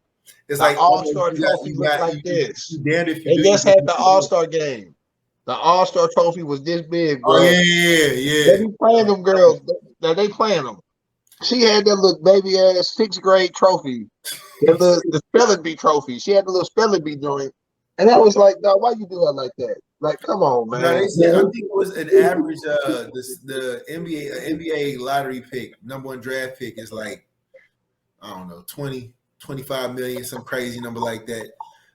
Speaker 4: it's like
Speaker 5: All-Star trophy look like this. They just had the All-Star game. The All-Star trophy was this big, bro.
Speaker 4: Oh, yeah.
Speaker 5: They be playing them girls. They playing them. She had that little baby ass 6th grade trophy. The spelling bee trophy. She had the little spelling bee joint. And I was like, no, why you do it like that? Like, come on, man.
Speaker 4: No, I think it was an average. The NBA lottery pick, #1 draft pick, is like, I don't know, 20, 25 million, some crazy number like that.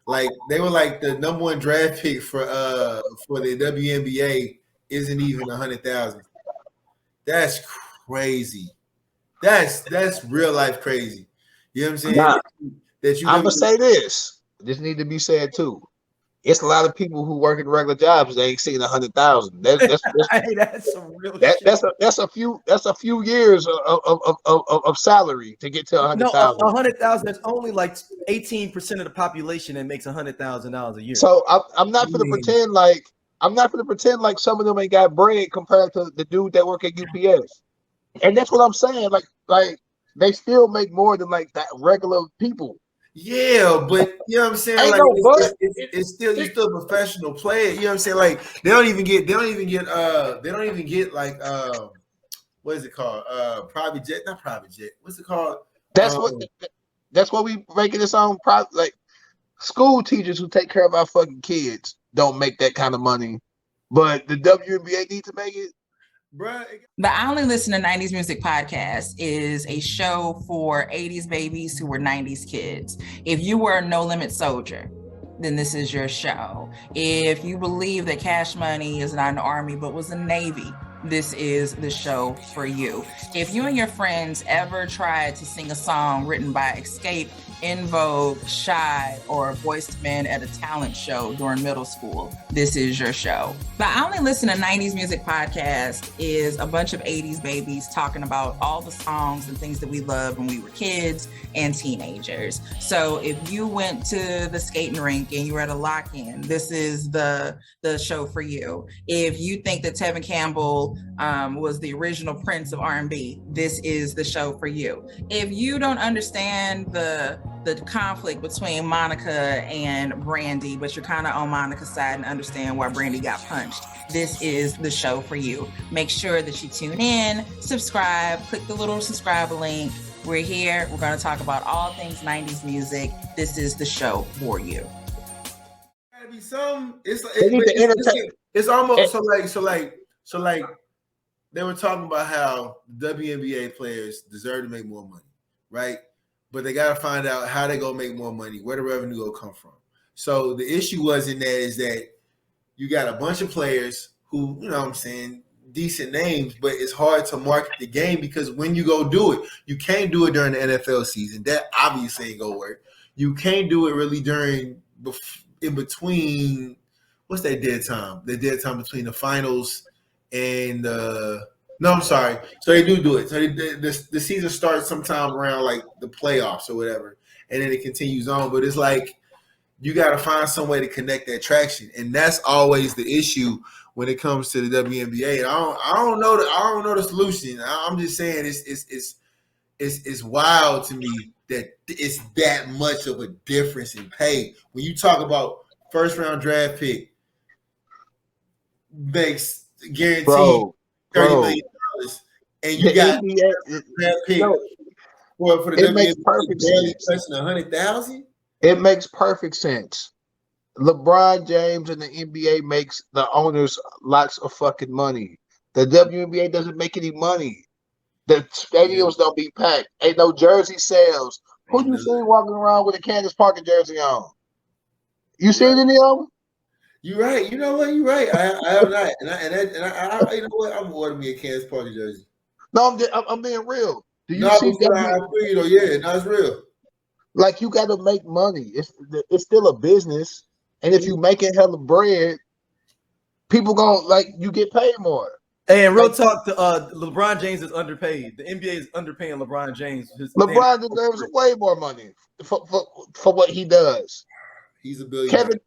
Speaker 4: Like they were like the #1 draft pick for the WNBA isn't even 100,000. That's crazy. That's real life crazy. You know what I'm saying?
Speaker 5: Nah, I'm gonna say this. This need to be said too. It's a lot of people who work in regular jobs. They ain't seen 100,000. That's some real shit. That's a few years of salary to get to 100,000.
Speaker 3: No, 100,000. That's only like 18% of the population that makes $100,000 a year.
Speaker 5: So I'm not gonna pretend like some of them ain't got bread compared to the dude that work at UPS. And that's what I'm saying. Like they still make more than like that regular people.
Speaker 4: Yeah, but you know what I'm saying? Like it's still you're still a professional player. You know what I'm saying? Like they don't even get like what is it called? Private jet, not private jet. What's it called?
Speaker 5: That's what we making this on like school teachers who take care of our fucking kids don't make that kind of money. But the WNBA need to make it.
Speaker 6: The I Only Listen to 90s Music podcast is a show for 80s babies who were 90s kids. If you were a No Limit soldier, then this is your show. If you believe that Cash Money is not an army but was a Navy, this is the show for you. If you and your friends ever tried to sing a song written by Escape In Vogue, Shy, or Boyz II Men at a talent show during middle school, this is your show. The I Only Listen to 90s Music podcast is a bunch of 80s babies talking about all the songs and things that we loved when we were kids and teenagers. So if you went to the skating rink and you were at a lock-in, this is the show for you. If you think that Tevin Campbell was the original Prince of R&B, this is the show for you. If you don't understand the conflict between Monica and Brandy, but you're kind of on Monica's side and understand why Brandy got punched, this is the show for you. Make sure that you tune in, subscribe, click the little subscribe link. We're here. We're going to talk about all things 90s music. This is the show for you.
Speaker 4: Gotta be some. It's almost so like they were talking about how WNBA players deserve to make more money, right? But they got to find out how they gonna make more money, where the revenue will come from. So the issue was in that is that you got a bunch of players who, you know what I'm saying, decent names, but it's hard to market the game because when you go do it, you can't do it during the NFL season. That obviously ain't gonna work. You can't do it really in between. What's that dead time? The dead time between the finals and no, I'm sorry. So they do it. So the season starts sometime around like the playoffs or whatever, and then it continues on. But it's like you got to find some way to connect that traction, and that's always the issue when it comes to the WNBA. I don't know the solution. I'm just saying it's wild to me that it's that much of a difference in pay when you talk about first round draft pick makes guaranteed $30 million, and you got draft pick for the WNBA barely touching $100,000.
Speaker 5: It makes perfect sense. LeBron James and the NBA makes the owners lots of fucking money. The WNBA doesn't make any money. The stadiums don't be packed. Ain't no jersey sales. Who you see walking around with a Candace Parker jersey on? You seen any of them?
Speaker 4: You're right. You know what? You're right. I have not. And I you know what? I'm ordering me a Candace Parker jersey.
Speaker 5: No, I'm being real. Do you see?
Speaker 4: I feel you though. Yeah, no, it's real.
Speaker 5: Like you got to make money. It's still a business, and if you making hella bread, people gonna like you get paid more.
Speaker 3: Hey, and real talk, LeBron James is underpaid. The NBA is underpaying LeBron James.
Speaker 5: LeBron deserves way more money for what he does.
Speaker 4: He's a billionaire.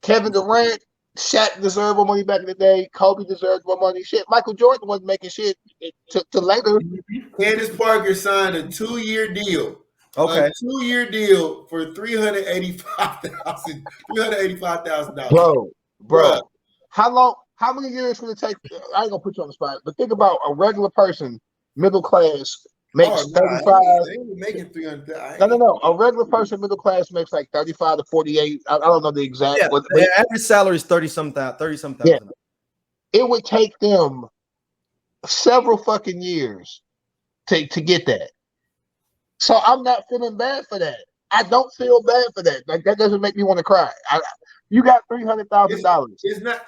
Speaker 5: Kevin Durant, Shaq deserved more money back in the day. Kobe deserved more money. Shit, Michael Jordan wasn't making shit to later.
Speaker 4: Candace Parker signed a 2-year deal.
Speaker 3: Okay.
Speaker 4: A 2-year deal for $385,000.
Speaker 5: Bro. How many years would it take? I ain't gonna put you on the spot, but think about a regular person, middle class, makes 35.
Speaker 4: They ain't making 300.
Speaker 5: No. A regular person, middle class, makes like 35 to 48. I don't know the exact.
Speaker 3: Yeah, but their average salary is 30-some thousand.
Speaker 5: Yeah. It would take them several fucking years to get that. So I'm not feeling bad for that. I don't feel bad for that. Like that doesn't make me want to cry. You got $300,000.
Speaker 4: It's not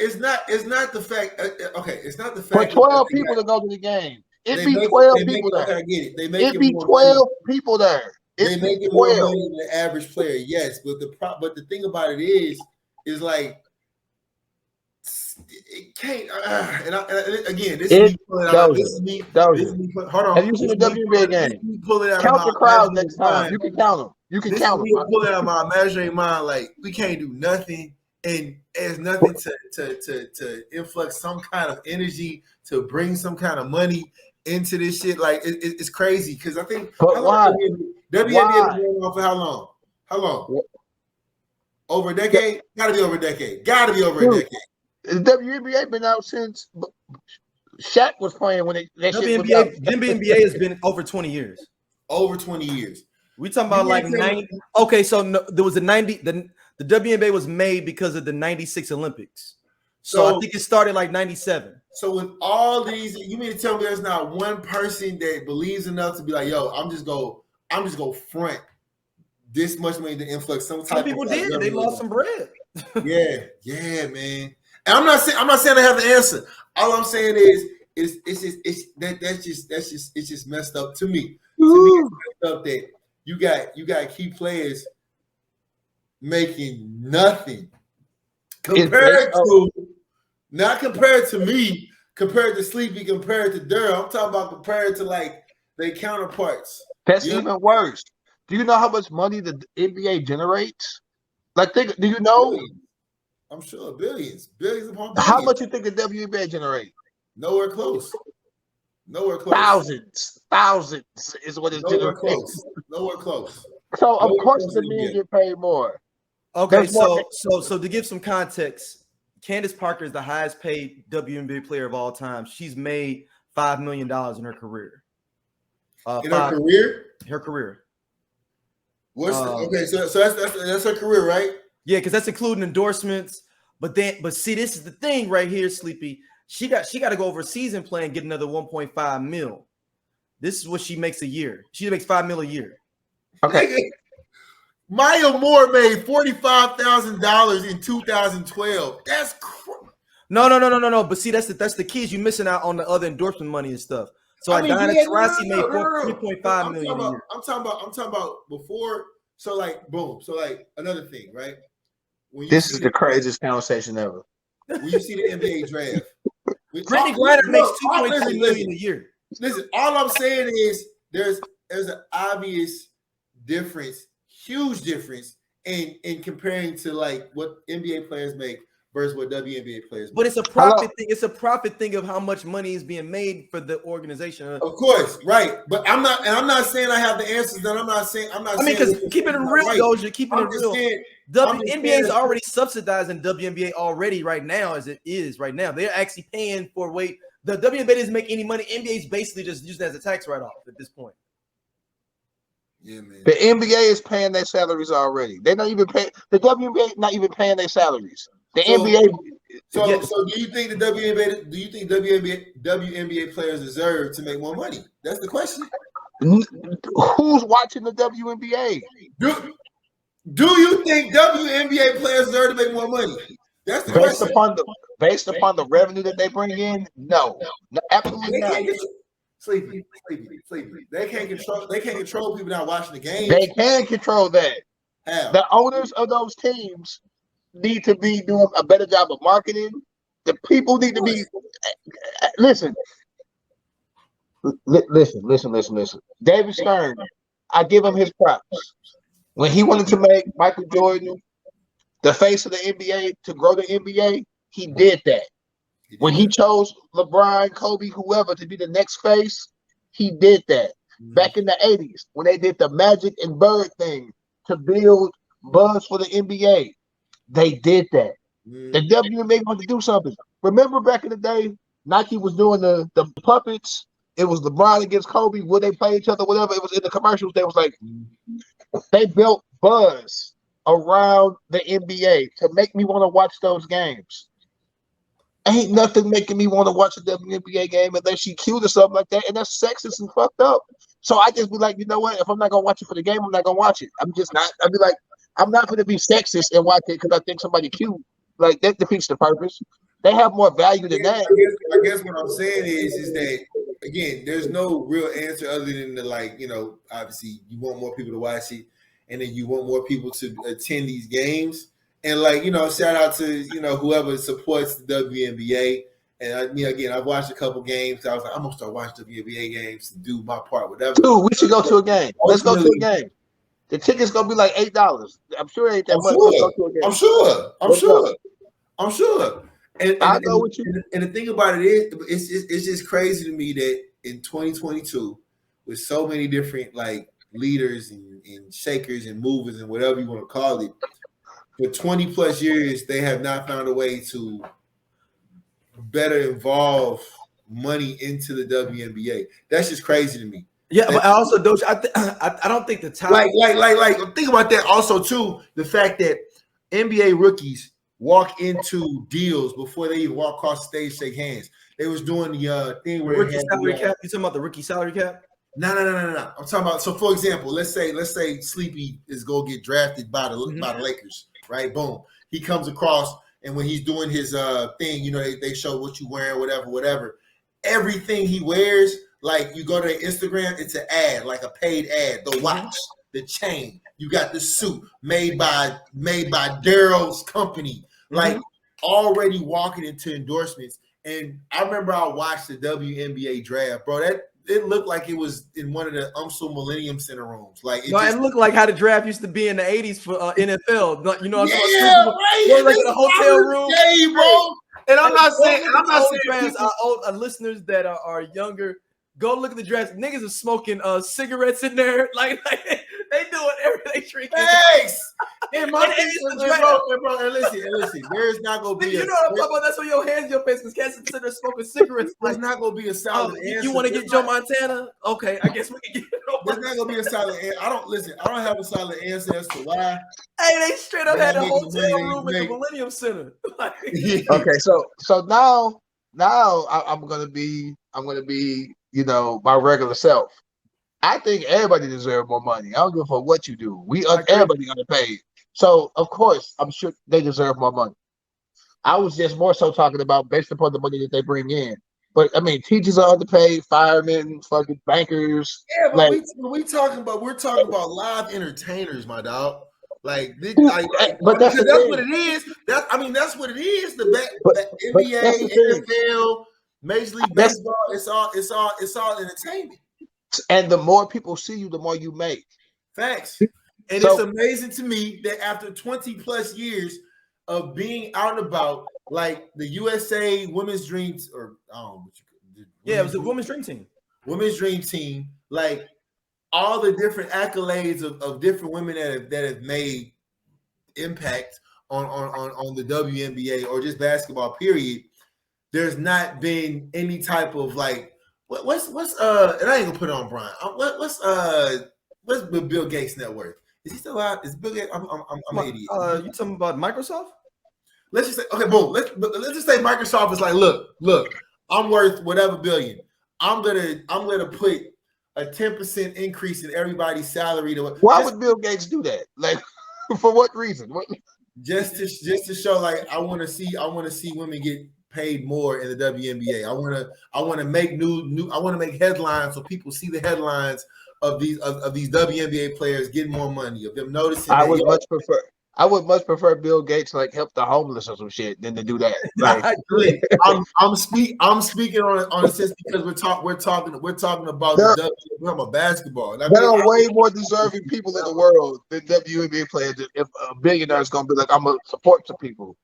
Speaker 4: the fact. Okay, it's not the fact.
Speaker 5: For 12 people to go to the game, it'd be 12 people there.
Speaker 4: I get it.
Speaker 5: It'd be 12 people there.
Speaker 4: They make it more money than the average player, yes. But the thing about it is like it can't. Again, this is me pulling out. This is me. Hold on.
Speaker 5: Have you seen the WNBA game? Count the crowd next time. You can count them. You can count them.
Speaker 4: Pull it out of my imaginary mind. Like we can't do nothing, and there's nothing to influx some kind of energy to bring some kind of money into this shit. Like it's crazy because I think WNBA been going on for how long? How long? Over a decade? Gotta be over a decade.
Speaker 5: The WNBA been out since Shaq was playing when
Speaker 3: WNBA has been over 20 years.
Speaker 4: Over 20 years.
Speaker 3: We talking about like 90. Okay, so there was a 90. The WNBA was made because of the 96 Olympics. So I think it started like 97.
Speaker 4: So with all these, you mean to tell me there's not one person that believes enough to be like, yo, I'm just go front this much money to influx some type.
Speaker 3: Some people did. They lost some bread.
Speaker 4: Yeah, man. And I'm not saying I have the answer. All I'm saying is it's just messed up to me. To me, it's messed up that you got key players making nothing compared to not compared to me, compared to Sleepy, compared to Durham. I'm talking about compared to like their counterparts.
Speaker 5: That's even worse. Do you know how much money the NBA generates? Like, do you know?
Speaker 4: Billions. I'm sure billions upon billions.
Speaker 5: How much you think the WNBA generate?
Speaker 4: Nowhere close.
Speaker 5: Thousands is what it's generating.
Speaker 4: Nowhere close.
Speaker 5: So of course the men get paid more.
Speaker 3: Okay, so to give some context, Candace Parker is the highest paid WNBA player of all time. She's made $5 million in her career. Her career.
Speaker 4: What's okay? So that's her career, right?
Speaker 3: Yeah, because that's including endorsements. But see, this is the thing right here, Sleepy. She got to go over a season plan and get another 1.5 mil. This is what she makes a year. She makes $5 million a year.
Speaker 5: Okay.
Speaker 4: Maya Moore made $45,000 in 2012. That's
Speaker 3: No. But see, that's the key. You're missing out on the other endorsement money and stuff. So Diana Taurasi made $3.5 million a year.
Speaker 4: I'm talking about before. So like, boom. So like another thing, right?
Speaker 5: This is the craziest conversation ever.
Speaker 4: When you see the NBA draft,
Speaker 3: Brittany Griner makes $2.3 million a year.
Speaker 4: Listen, all I'm saying is there's an obvious difference, huge difference in comparing to like what NBA players make versus what WNBA players make.
Speaker 3: But it's a profit thing. It's a profit thing of how much money is being made for the organization.
Speaker 4: Of course, right. But I'm not saying I have the answers. I'm not saying.
Speaker 3: Because keeping it real,
Speaker 4: right.
Speaker 3: Doja, keeping it real. NBA is already subsidizing WNBA already right now as it is right now. They're actually paying for the WNBA doesn't make any money. NBA is basically just used as a tax write-off at this point.
Speaker 4: Yeah, man.
Speaker 5: The NBA is paying their salaries already. They're not even paying. The WNBA not even paying their salaries. The NBA.
Speaker 4: So do you think the WNBA? Do you think WNBA players deserve to make more money? That's the question.
Speaker 5: Who's watching the WNBA?
Speaker 4: Do you think WNBA players deserve to make more money? That's the question.
Speaker 5: Based upon the revenue that they bring in, no absolutely not.
Speaker 4: Sleepy. They can't control people not watching the game.
Speaker 5: They can control that.
Speaker 4: How?
Speaker 5: The owners of those teams need to be doing a better job of marketing. The people need to be listen. David Stern, I give him his props. When he wanted to make Michael Jordan the face of the NBA to grow the NBA, he did that. When he chose LeBron, Kobe, whoever to be the next face, he did that. Back in the 80s, when they did the Magic and Bird thing to build buzz for the NBA, they did that. The WNBA wanted to do something. Remember back in the day, Nike was doing the puppets. It was LeBron against Kobe. Would they play each other? Whatever. It was in the commercials. They was like, they built buzz around the NBA to make me want to watch those games. Ain't nothing making me want to watch a WNBA game unless she cute or something like that, and that's sexist and fucked up. So I just be like, you know what? If I'm not gonna watch it for the game, I'm not gonna watch it. I'm just not. I'd be like, I'm not gonna be sexist and watch it because I think somebody cute. Like that defeats the purpose. They have more value than that.
Speaker 4: I guess what I'm saying is that again, there's no real answer other than the obviously you want more people to watch it, and then you want more people to attend these games. And shout out to whoever supports the WNBA. And again, I've watched a couple games. I was like, I'm gonna start watching WNBA games to do my part, whatever.
Speaker 5: Dude, we should go to a game. Let's go to a game. The ticket's gonna be like $8. I'm sure it ain't that much. Let's go to a game. I'm sure. And I know what you.
Speaker 4: And the thing about it is, it's just crazy to me that in 2022, with so many different leaders and shakers and movers and whatever you want to call it. For 20 plus years, they have not found a way to better involve money into the WNBA. That's just crazy to me.
Speaker 3: Yeah, but I also don't. I don't think the top.
Speaker 4: Like, think about that. Also, too, the fact that NBA rookies walk into deals before they even walk across the stage, shake hands. They was doing the thing where
Speaker 3: rookie salary cap. You talking about the rookie salary cap?
Speaker 4: No. I'm talking about. So, for example, let's say Sleepy is go get drafted by the Lakers. Right, boom. He comes across, and when he's doing his thing, they show what you wearing, whatever. Everything he wears, like you go to Instagram, it's an ad, like a paid ad. The watch, the chain, you got the suit made by Daryl's company, like already walking into endorsements. And I remember I watched the WNBA draft, bro. That it looked like it was in one of the UMSL Millennium Center rooms. Like
Speaker 3: it looked like how the draft used to be in the 80s for NFL. You know,
Speaker 4: right.
Speaker 3: Like in a hotel room,
Speaker 4: bro. And I'm not saying
Speaker 3: listeners that are younger, go look at the drafts. Niggas are smoking cigarettes in there. Like they doing everything drinking.
Speaker 4: Thanks. And my thing is, bro, and listen, there's not gonna be
Speaker 3: you know what I'm talking about. That's why your hands in your face because cats are smoking cigarettes.
Speaker 4: There's not gonna be a solid answer.
Speaker 3: You want to get Joe Montana? Okay, I guess we can get it.
Speaker 4: There's not gonna be a solid answer. I don't have a solid answer as to why.
Speaker 3: Hey, they straight up had the hotel room at the Millennium Center.
Speaker 5: Okay, so now I'm gonna be my regular self. I think everybody deserves more money. I don't give a fuck what you do. Everybody underpaid. So of course, I'm sure they deserve more money. I was just more so talking about based upon the money that they bring in. But I mean, teachers are underpaid, firemen, fucking bankers.
Speaker 4: Yeah, but we're talking about live entertainers, my dog. But that's what it is. That's what it is. The NBA, NFL, Major League Baseball. It's all entertainment.
Speaker 5: And the more people see you, the more you make.
Speaker 4: Facts. And it's amazing to me that after 20 plus years of being out and about, like the USA Women's Dreams, or
Speaker 3: it was the Women's Dream Team.
Speaker 4: Women's Dream Team, like all the different accolades of different women that have made impact on the WNBA or just basketball, period. There's not been any type of like what's and I ain't gonna put it on Brian. What's Bill Gates' net worth? Is he still alive? Is Bill Gates? I'm an idiot.
Speaker 3: You talking about Microsoft?
Speaker 4: Let's just say, okay, boom. Let's just say Microsoft is like, look, I'm worth whatever billion. I'm gonna put a 10% increase in everybody's salary.
Speaker 5: Why would Bill Gates do that? Like, for what reason?
Speaker 4: Just to show, like, I want to see women get paid more in the WNBA. I want to make I want to make headlines so people see the headlines of these WNBA players getting more money, of them noticing.
Speaker 5: I would much prefer Bill Gates like help the homeless or some shit than to do that. Like,
Speaker 4: I'm speaking on a sense because we're talking about basketball.
Speaker 5: There are way more deserving people in the world than WNBA players. If a billionaire is gonna be like, I'm gonna support some people,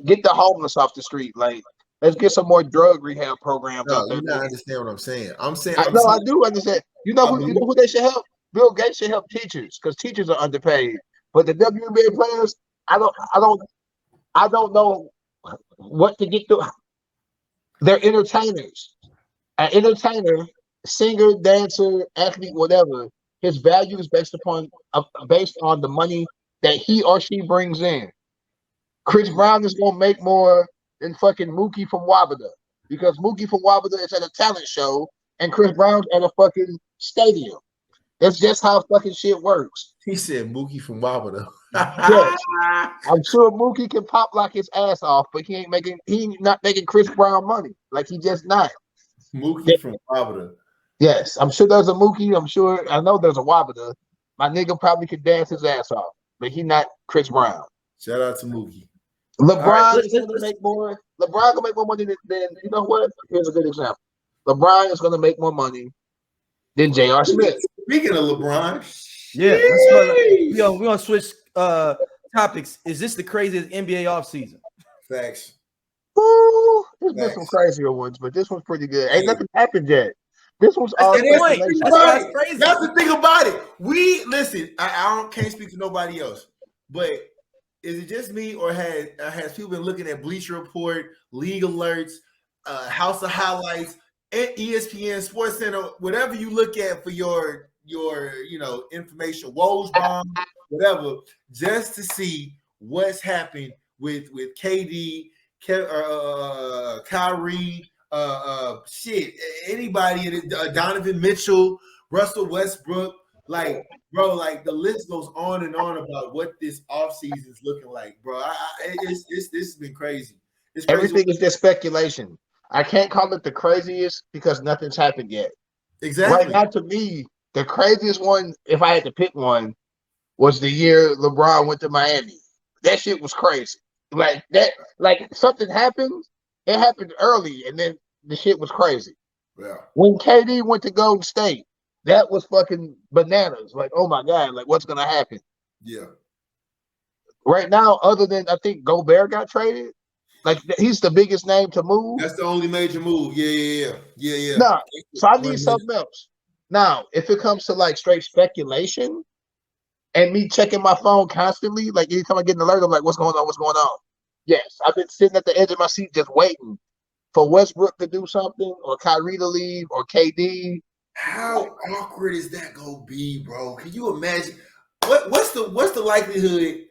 Speaker 5: get the homeless off the street. Like, let's get some more drug rehab programs.
Speaker 4: No, you don't understand what I'm saying.
Speaker 5: I do understand. You know who they should help? Bill Gates should help teachers because teachers are underpaid. But the WNBA players, I don't know what to get to. They're entertainers. An entertainer, singer, dancer, athlete, whatever, his value is based on the money that he or she brings in. Chris Brown is gonna make more than fucking Mookie from Wabada because Mookie from Wabada is at a talent show and Chris Brown's at a fucking stadium. That's just how fucking shit works.
Speaker 4: He said Mookie from Wabada.
Speaker 5: Yes. I'm sure Mookie can pop like his ass off, but he ain't not making Chris Brown money. Like, he just not.
Speaker 4: Mookie from Wabada.
Speaker 5: Yes, I'm sure there's a Mookie. I know there's a Wabada. My nigga probably could dance his ass off, but he not Chris Brown.
Speaker 4: Shout out to Mookie.
Speaker 5: LeBron is gonna make more. LeBron gonna make more money than you know what? Here's a good example. LeBron is gonna make more money than J.R. Smith.
Speaker 4: Speaking of LeBron,
Speaker 3: we're gonna switch topics. Is this the craziest NBA offseason?
Speaker 4: Facts.
Speaker 5: Ooh, there's been some crazier ones, but this one's pretty good. Ain't nothing happened yet. This one's all
Speaker 4: crazy. That's the thing about it. We listen. I can't speak to nobody else, but is it just me or has people been looking at Bleacher Report, League Alerts, House of Highlights, and ESPN Sports Center, whatever you look at for your information, Woj bomb, whatever, just to see what's happened with KD, Kyrie, anybody, Donovan Mitchell, Russell Westbrook, like, bro, like the list goes on and on about what this offseason is looking like, bro. This has been crazy. It's crazy.
Speaker 5: Everything is just speculation. I can't call it the craziest because nothing's happened yet.
Speaker 4: Exactly.
Speaker 5: Right now, to me, The craziest one, if I had to pick one, was the year LeBron went to Miami. That shit was crazy. Like that, like something happened. It happened early, and then the shit was crazy.
Speaker 4: Yeah.
Speaker 5: When KD went to Golden State, that was fucking bananas. Like, oh my God, like what's gonna happen?
Speaker 4: Yeah.
Speaker 5: Right now, other than I think Gobert got traded, like he's the biggest name to move.
Speaker 4: That's the only major move. Yeah.
Speaker 5: Nah, so I need something else. Now, if it comes to like straight speculation and me checking my phone constantly, like anytime I get an alert, I'm like, what's going on? What's going on? Yes, I've been sitting at the edge of my seat just waiting for Westbrook to do something or Kyrie to leave or KD.
Speaker 4: How awkward is that gonna be, bro? Can you imagine? What's the likelihood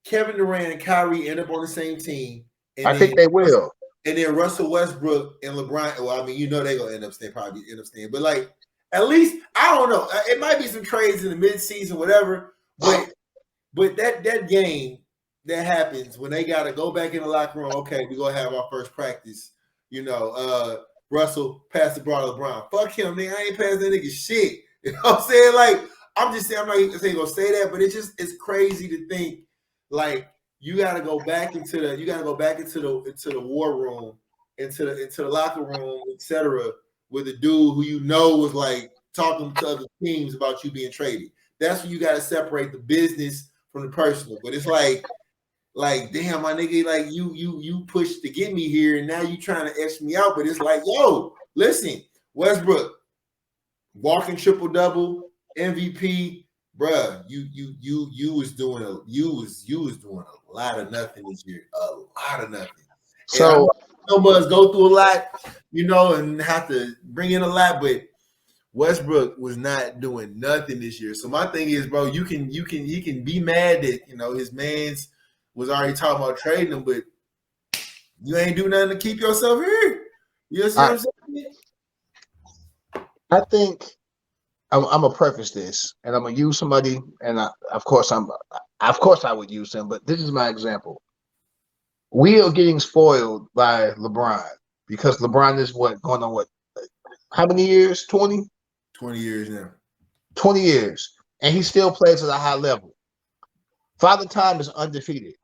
Speaker 4: Kevin Durant and Kyrie end up on the same team? And
Speaker 5: I think they will.
Speaker 4: And then Russell Westbrook and LeBron. Well, I mean, you know they're gonna probably end up staying. But like, at least I don't know. It might be some trades in the midseason, whatever. But that game that happens when they gotta go back in the locker room. Okay, we're gonna have our first practice. You know, Russell passed the ball to LeBron. Fuck him, nigga. I ain't passing that nigga shit. You know what I'm saying? Like, I'm just saying, I'm not even saying gonna say that, but it's crazy to think like you gotta go back into the war room, into the locker room, etc. with a dude who you know was like talking to other teams about you being traded. That's when you gotta separate the business from the personal. But it's like damn, my nigga, like you pushed to get me here, and now you trying to X me out. But it's like, yo, listen, Westbrook, walking triple double, MVP, bruh, you was doing a lot of nothing this year, a lot of nothing.
Speaker 5: So
Speaker 4: some of us go through a lot, you know, and have to bring in a lot, but Westbrook was not doing nothing this year. So my thing is, bro, he can be mad that, you know, his man's was already talking about trading him, but you ain't do nothing to keep yourself here. You know what I'm saying?
Speaker 5: I think I'm gonna preface this, and I'm gonna use somebody, and of course I would use him, but this is my example. We are getting spoiled by LeBron because LeBron is going on how many years? 20?
Speaker 4: 20 years now.
Speaker 5: 20 years, and he still plays at a high level. Father Time is undefeated.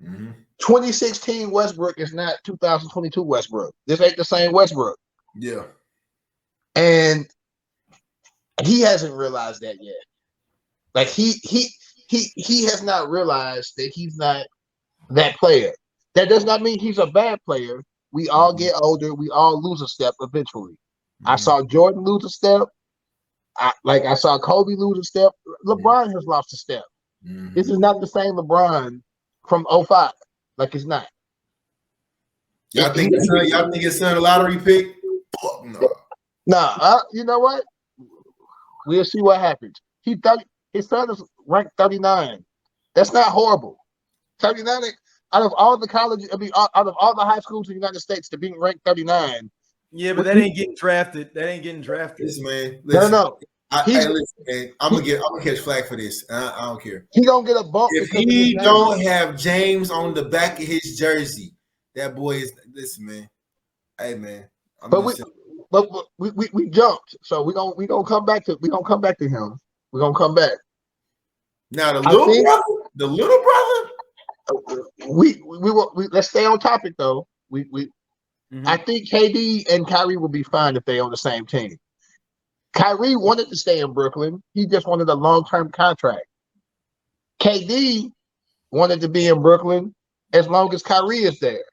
Speaker 4: Mm-hmm.
Speaker 5: 2016 Westbrook is not 2022 Westbrook. This ain't the same Westbrook.
Speaker 4: Yeah.
Speaker 5: And he hasn't realized that yet. Like he has not realized that he's not that player. That does not mean he's a bad player. We all get older. We all lose a step eventually. Mm-hmm. I saw Jordan lose a step. I saw Kobe lose a step. LeBron has lost a step. Mm-hmm. This is not the same LeBron from 05. Like it's not.
Speaker 4: Y'all think his son a lottery pick? No.
Speaker 5: Nah, you know what? We'll see what happens. His son is ranked 39. That's not horrible. 39 out of all the colleges, out of all the high schools in the United States, to being ranked 39.
Speaker 3: Yeah, but that ain't getting drafted.
Speaker 4: Listen, man.
Speaker 5: Listen, no.
Speaker 4: Listen, man. I'm gonna catch flack for this. I don't care.
Speaker 5: He don't get a bump
Speaker 4: if he don't have James on the back of his jersey. That boy is. Listen, man. Hey, man.
Speaker 5: But we jumped, so we gonna come back to him. We're gonna come back.
Speaker 4: Now the little brother.
Speaker 5: We let's stay on topic though. I think KD and Kyrie will be fine if they on the same team. Kyrie wanted to stay in Brooklyn. He just wanted a long-term contract. KD wanted to be in Brooklyn as long as Kyrie is there.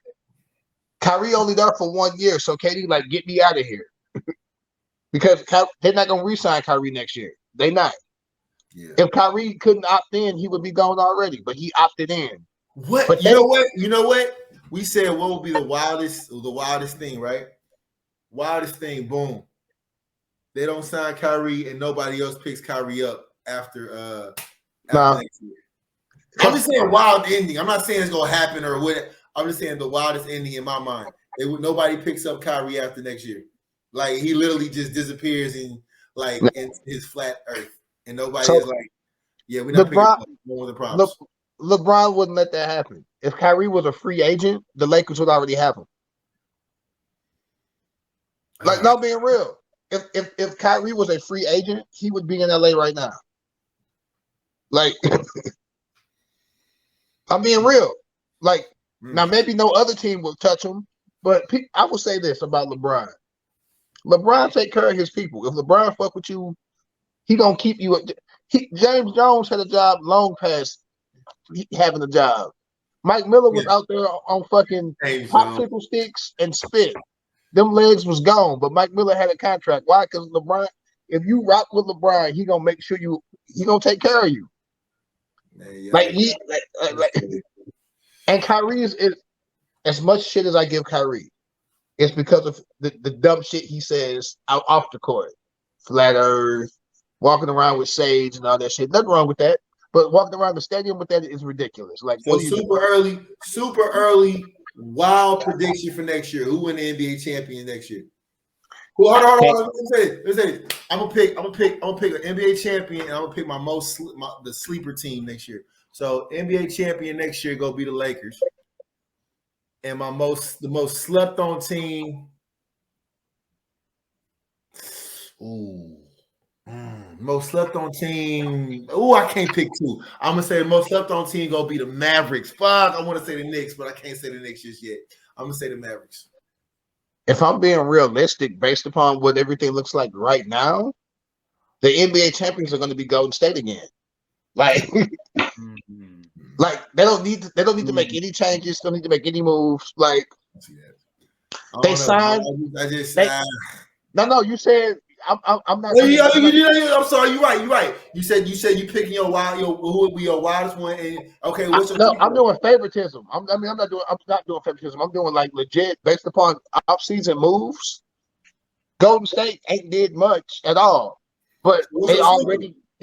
Speaker 5: Kyrie only there for 1 year, so KD like, get me out of here. Because they're not going to re-sign Kyrie next year. They not. Yeah. If Kyrie couldn't opt in, he would be gone already, but he opted in.
Speaker 4: What? But you know what? We said what would be the wildest thing, right? Wildest thing, boom. They don't sign Kyrie and nobody else picks Kyrie up after next year. I'm just saying wild ending. I'm not saying it's gonna happen or what. I'm just saying the wildest ending in my mind. Nobody picks up Kyrie after next year. Like he literally just disappears in his flat earth, and nobody is like, yeah, we're not picking up one of the problems.
Speaker 5: LeBron wouldn't let that happen. If Kyrie was a free agent, the Lakers would already have him. Like, no, being real. if Kyrie was a free agent, he would be in LA right now. Like, I'm being real. Like, now maybe no other team will touch him, but I will say this about LeBron. LeBron take care of his people. If LeBron fuck with you, he gonna keep you. James Jones had a job long past having a job. Mike Miller was out there on fucking popsicle sticks and spit. Them legs was gone, but Mike Miller had a contract. Why? Because LeBron, if you rock with LeBron, he gonna make sure he gonna take care of you. And Kyrie is as much shit as I give Kyrie. It's because of the dumb shit he says out off the court. Flat Earth, walking around with sage and all that shit. Nothing wrong with that. But walking around the stadium with that is ridiculous. Like,
Speaker 4: so super early, wild prediction for next year. Who win the NBA champion next year? Well, hold on. Let's say I'm gonna pick an NBA champion, and I'm gonna pick the sleeper team next year. So NBA champion next year gonna be the Lakers, and the most slept on team. Most slept on team. I can't pick two. I'm gonna say the most slept on team gonna be the Mavericks. Fuck, I want to say the Knicks, but I can't say the Knicks just yet. I'm gonna say the Mavericks.
Speaker 5: If I'm being realistic, based upon what everything looks like right now, the NBA champions are going to be Golden State again. Like, like they don't need to make any changes. Don't need to make any moves. Like, they signed. No. You said I'm not.
Speaker 4: I'm sorry. You're right. You said you picking who would be your wildest one. And okay,
Speaker 5: I'm doing favoritism. I'm not doing favoritism. I'm doing like legit based upon off-season moves. Golden State ain't did much at all, but they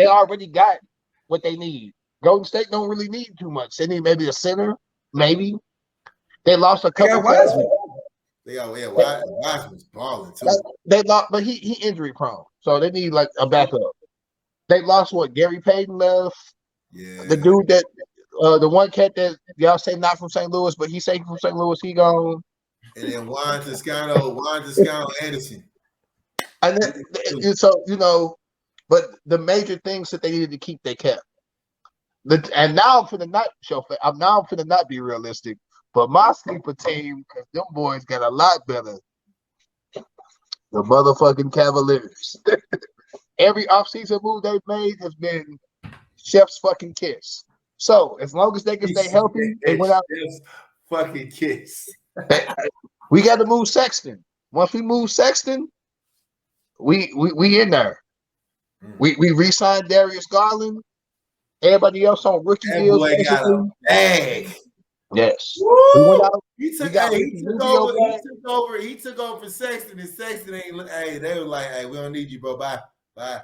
Speaker 5: already got what they need. Golden State don't really need too much. They need maybe a center. Maybe they lost a couple.
Speaker 4: Wiseman's balling too.
Speaker 5: They lost, but he injury prone, so they need like a backup. They lost Gary Payton left.
Speaker 4: Yeah,
Speaker 5: the dude that the one cat that y'all say not from St. Louis, but he say from St. Louis, he gone.
Speaker 4: And then Juan Toscano Anderson.
Speaker 5: And then, but the major things that they needed to keep, they kept. And now I'm finna not be realistic. But my sleeper team, because them boys got a lot better. The motherfucking Cavaliers. Every offseason move they've made has been chef's fucking kiss. So as long as they can stay healthy, they went out.
Speaker 4: Fucking kiss.
Speaker 5: We got to move Sexton. Once we move Sexton, we in there. We re-signed Darius Garland. Everybody else on rookie deals.
Speaker 4: Boy got a bag.
Speaker 5: Yes.
Speaker 4: He took over for Sexton, and Sexton ain't. Hey, they were like, "Hey, we don't need you, bro. Bye."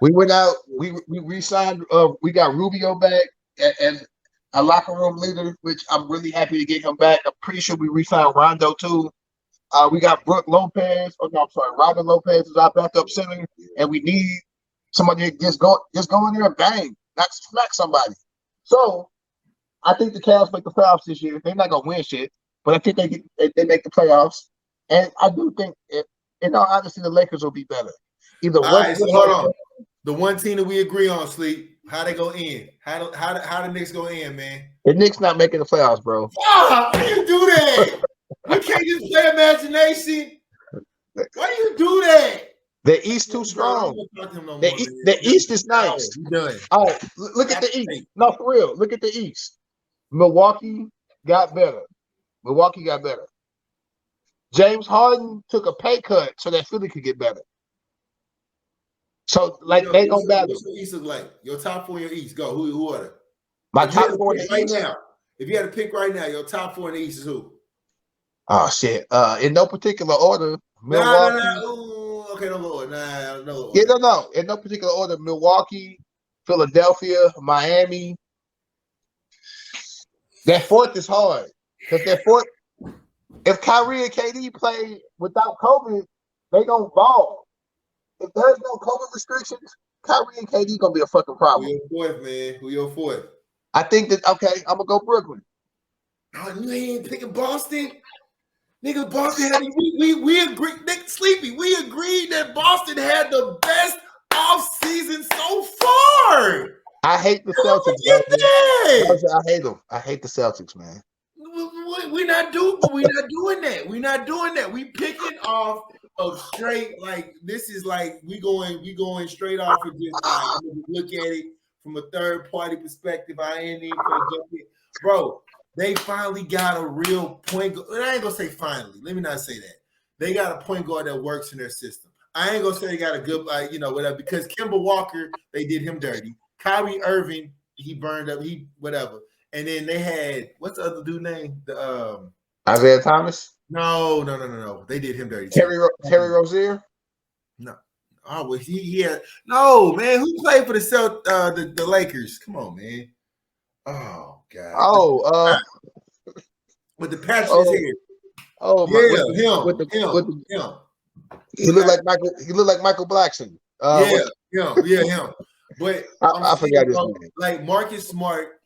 Speaker 5: We went out. We re-signed. We got Rubio back as a locker room leader, which I'm really happy to get him back. I'm pretty sure we re-signed Rondo too. We got Robin Lopez is our backup center, and we need somebody to just go in there and bang, not smack somebody. So I think the Cavs make the playoffs this year. They're not gonna win shit, but I think they make the playoffs. And I do think, in all honesty, the Lakers will be better. Hold
Speaker 4: on. The one team that we agree on, Sleep. How they gonna end? How the Knicks gonna end, man?
Speaker 5: The Knicks not making the playoffs, bro.
Speaker 4: How do you do that? You can't just play imagination. Why do you do that?
Speaker 5: The East too strong. The East is nice. All right, look at the East. No, for real. Look at the East. Milwaukee got better. James Harden took a pay cut so that Philly could get better. So, like, they don't battle.
Speaker 4: What's the East look like? Your top four in your East. Go. Who are they?
Speaker 5: My top four in the
Speaker 4: right
Speaker 5: East
Speaker 4: now. If you had to pick right now, your top four in the East is who?
Speaker 5: Oh shit. In no particular order. Milwaukee.
Speaker 4: Okay, no order. No order.
Speaker 5: Yeah, no. In no particular order. Milwaukee, Philadelphia, Miami. That fourth is hard. Because that fourth, if Kyrie and KD play without COVID, they gonna ball. If there's no COVID restrictions, Kyrie and KD gonna be a fucking problem.
Speaker 4: Who your fourth?
Speaker 5: I think that I'm gonna go Brooklyn.
Speaker 4: Oh, you ain't picking Boston? Nigga, Boston had we agreed. Nick Sleepy, we agreed that Boston had the best offseason so far.
Speaker 5: I hate the Celtics. I hate them. I hate the Celtics, man.
Speaker 4: We're not doing that. We're not doing that. We picking off of straight, like, this is like we going straight off of just like, I'm gonna look at it from a third party perspective. I ain't even gonna jump in. Bro, they finally got a real point guard. I ain't gonna say finally. Let me not say that. They got a point guard that works in their system. I ain't gonna say they got a good, whatever, because Kemba Walker, they did him dirty. Kyrie Irving, he burned up, whatever. And then they had, what's the other dude name?
Speaker 5: Isaiah Thomas?
Speaker 4: No. They did him dirty.
Speaker 5: Terry Rozier?
Speaker 4: No. Oh, well, he had no, man. Who played for the Lakers? Come on, man. Oh God.
Speaker 5: Oh,
Speaker 4: with the patch in his head.
Speaker 5: Oh,
Speaker 4: him.
Speaker 5: He looked like Michael Blackson.
Speaker 4: Him. But
Speaker 5: I forgot his name.
Speaker 4: Like Marcus Smart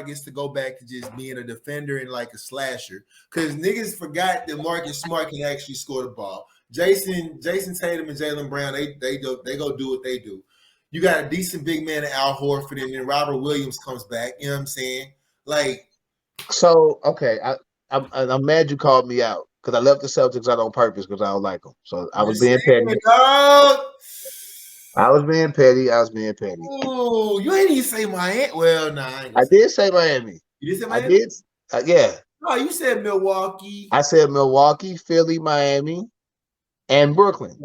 Speaker 4: gets to go back to just being a defender and like a slasher, because niggas forgot that Marcus Smart can actually score the ball. Jason Tatum and Jaylen Brown, they go do what they do. You got a decent big man in Al Horford, and then Robert Williams comes back. You know what I'm saying? Like,
Speaker 5: so okay, I'm mad you called me out because I left the Celtics out on purpose because I don't like them. So I was being petty. I was being petty.
Speaker 4: Oh, you ain't even say Miami. Well, nah.
Speaker 5: I did say Miami.
Speaker 4: You did say Miami?
Speaker 5: I did. Yeah.
Speaker 4: No, you said Milwaukee.
Speaker 5: I said Milwaukee, Philly, Miami, and Brooklyn.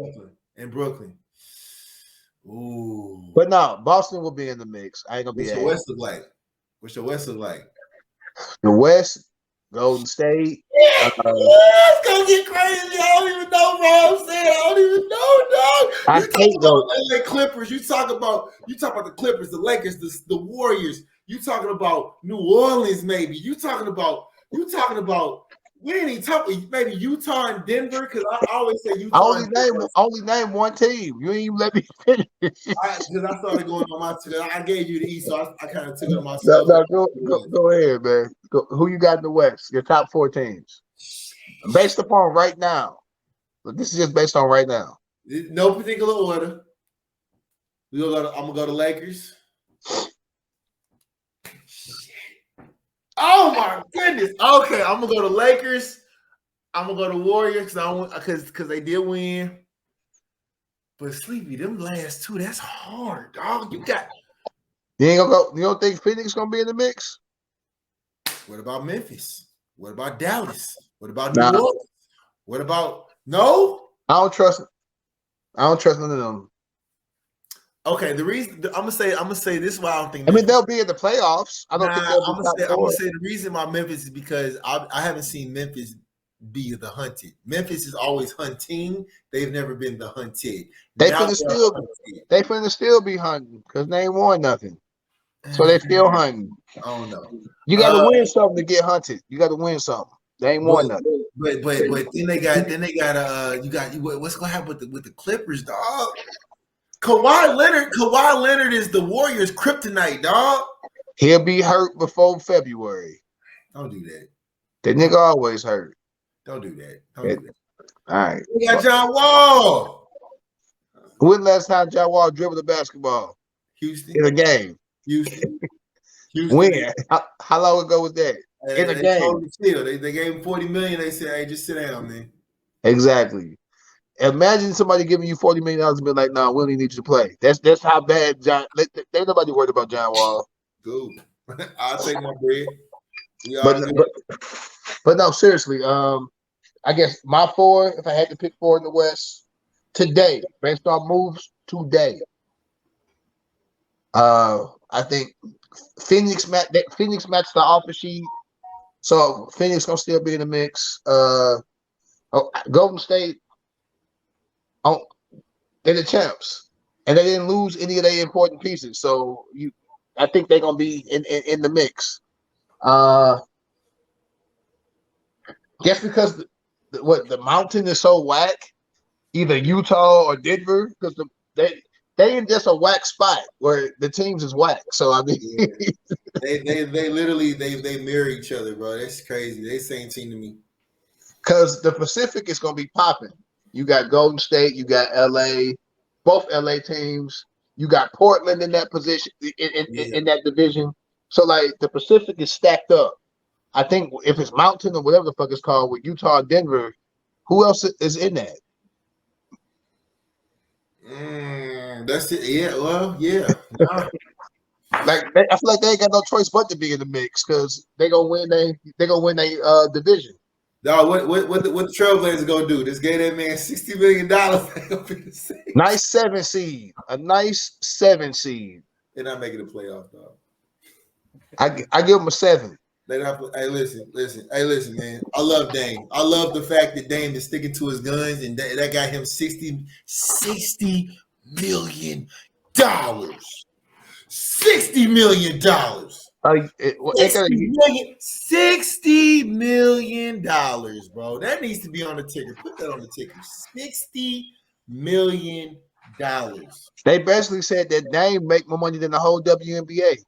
Speaker 4: Ooh.
Speaker 5: But no, Boston will be in the mix. I ain't gonna be.
Speaker 4: What's your West look like?
Speaker 5: The West, Golden State.
Speaker 4: Yeah, it's gonna get crazy. I don't even know what I'm saying. I don't even know, dog.
Speaker 5: I hate those
Speaker 4: LA Clippers. You talk about the Clippers, the Lakers, the Warriors. You talking about New Orleans, maybe. You talking about. We ain't even talking maybe Utah and Denver, because I always say Utah.
Speaker 5: Only name one team. You ain't even let me finish.
Speaker 4: Because I started going on my team. I gave you the East, so I kind of took it on myself.
Speaker 5: Go ahead, man. Who you got in the West? Your top 4 teams, based upon right now. Look, this is just based on right now.
Speaker 4: No particular order. I'm gonna go to Lakers. Oh my goodness. Okay, I'm gonna go to Lakers. I'm gonna go to Warriors because they did win. But Sleepy, them last two, that's hard, dog. You
Speaker 5: ain't gonna go. You don't think Phoenix gonna be in the mix?
Speaker 4: What about Memphis? What about Dallas? What about New Orleans? What about no?
Speaker 5: I don't trust none of them.
Speaker 4: Okay, the reason I'm gonna say this is why I don't think.
Speaker 5: I mean, they'll be in the playoffs. I don't think they'll be
Speaker 4: I'm gonna say the reason why Memphis is because I haven't seen Memphis be the hunted. Memphis is always hunting. They've never been the hunted.
Speaker 5: They finna still be hunting because they ain't won nothing. So they still hunting.
Speaker 4: I don't know.
Speaker 5: You got to win something to get hunted. You got to win something. They ain't won nothing.
Speaker 4: But then they got what's gonna happen with the Clippers, dog? Kawhi Leonard is the Warriors' kryptonite, dog.
Speaker 5: He'll be hurt before February.
Speaker 4: Don't do that.
Speaker 5: The nigga always hurt.
Speaker 4: Don't do that.
Speaker 5: All right.
Speaker 4: We got John Wall.
Speaker 5: When last time John Wall dribbled the basketball?
Speaker 4: Houston.
Speaker 5: In a game.
Speaker 4: Houston.
Speaker 5: When? How long ago was that? In a game.
Speaker 4: They gave him $40 million. They said, "Hey, just sit down, man."
Speaker 5: Exactly. Imagine somebody giving you $40 million and be like, "No, we don't need you to play." That's how bad John. Ain't nobody worried about John Wall.
Speaker 4: Cool. I'll take my bread.
Speaker 5: But no, seriously. I guess my 4, if I had to pick 4 in the West today, based on moves today, I think Phoenix matched the offer sheet, so Phoenix gonna still be in the mix. Golden State, they're the champs, and they didn't lose any of their important pieces, so I think they're gonna be in the mix. Just because the mountain is so whack, either Utah or Denver, because they in just a whack spot where the teams is whack. So I mean,
Speaker 4: they literally they mirror each other, bro. That's crazy. They same team to me.
Speaker 5: Because the Pacific is going to be popping. You got Golden State, you got LA, both LA teams. You got Portland in that position, in that division. So, like, the Pacific is stacked up. I think if it's Mountain or whatever the fuck it's called with Utah, Denver, who else is in that?
Speaker 4: That's it. Yeah. Well, yeah.
Speaker 5: Like, I feel like they ain't got no choice but to be in the mix because they gonna win. They gonna win their division.
Speaker 4: Dog, what the Trailblazers gonna do? Just gave that man $60 million.
Speaker 5: Nice 7 seed. A nice 7 seed.
Speaker 4: They're not making the playoff, dog.
Speaker 5: I give them a 7.
Speaker 4: They not. Hey, listen, man. I love Dame. I love the fact that Dame is sticking to his guns, and that got him $60 million. $60 million. $60 million, bro. That needs to be on the ticker. Put that on the ticker. $60 million.
Speaker 5: They basically said that Dame make more money than the whole WNBA.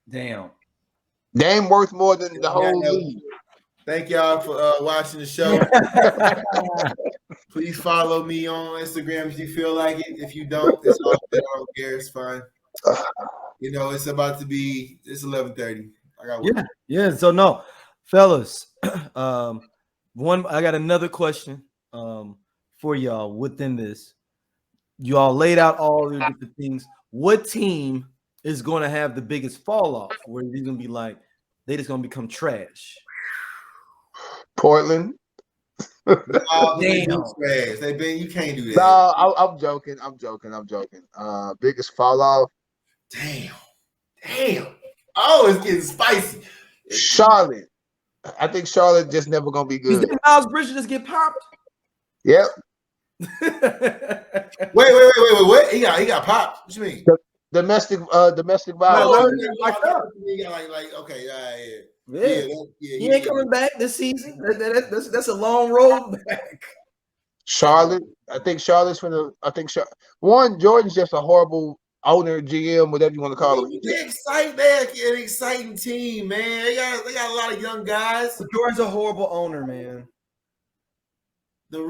Speaker 3: Damn.
Speaker 5: Dame worth more than the whole league.
Speaker 4: Thank y'all for watching the show. Please follow me on Instagram if you feel like it. If you don't, it's all good. I don't care. It's fine. You know, it's 11:30. I got work.
Speaker 3: Yeah. So no, fellas. I got another question for y'all within this. You all laid out all the different things. What team is going to have the biggest fall off? Where they're going to be like, they just going to become trash?
Speaker 5: Portland.
Speaker 4: Damn. You can't do that.
Speaker 5: No, I'm joking. Biggest fall off.
Speaker 4: Damn. Oh, it's getting spicy.
Speaker 5: Charlotte. I think Charlotte just never gonna be good.
Speaker 3: Did Miles Bridges just get popped?
Speaker 5: Yep.
Speaker 4: Wait. What? He got popped. What you mean?
Speaker 5: Domestic violence.
Speaker 3: He ain't coming back this season. That's a long road back.
Speaker 5: Charlotte. I think Charlotte's Warren Jordan's just a horrible owner, GM, whatever you want to call him.
Speaker 4: They're an exciting team, man. They got a lot of young guys.
Speaker 3: Jordan's a horrible owner, man.
Speaker 4: But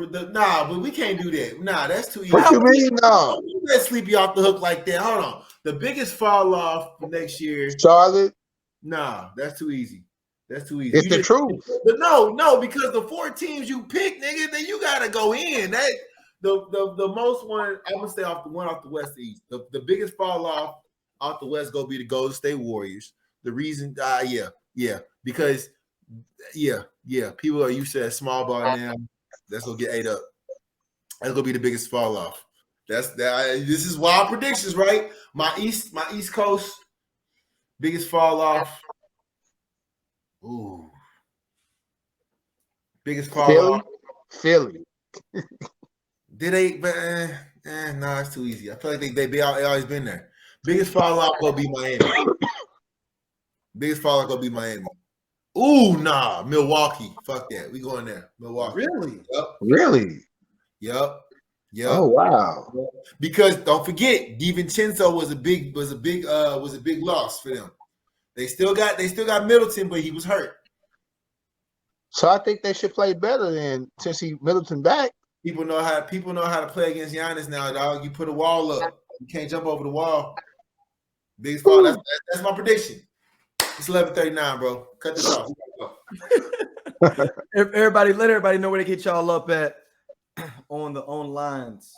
Speaker 4: we can't do that. Nah, that's too easy.
Speaker 5: What you mean, no?
Speaker 4: You let Sleepy off the hook like that. Hold on. The biggest fall off for next year.
Speaker 5: Charlotte.
Speaker 4: Nah, that's too easy.
Speaker 5: It's the truth.
Speaker 4: No, because the 4 teams you pick, nigga, then you gotta go in. That the most one. I'm gonna stay off the West to East. The biggest fall off the West go be the Golden State Warriors. The reason, because people are used to that small ball now. That's gonna get ate up. That's gonna be the biggest fall off. This is wild predictions, right? My East Coast biggest fall off. Ooh, biggest fall off.
Speaker 5: Philly.
Speaker 4: Did they? No, it's too easy. I feel like they always been there. Biggest fall off gonna be Miami. Ooh, nah, Milwaukee. Fuck that. We going there. Milwaukee.
Speaker 3: Really?
Speaker 4: Yep.
Speaker 5: Really?
Speaker 4: Yep.
Speaker 5: Oh wow.
Speaker 4: Because don't forget, DiVincenzo was a big loss for them. They still got Middleton, but he was hurt.
Speaker 5: So I think they should play better than since Middleton back.
Speaker 4: People know how to play against Giannis now, dog. You put a wall up. You can't jump over the wall. Biggest fall. That's my prediction. It's 11:39, bro. Cut this off.
Speaker 3: Let everybody know where they get y'all up at on the lines.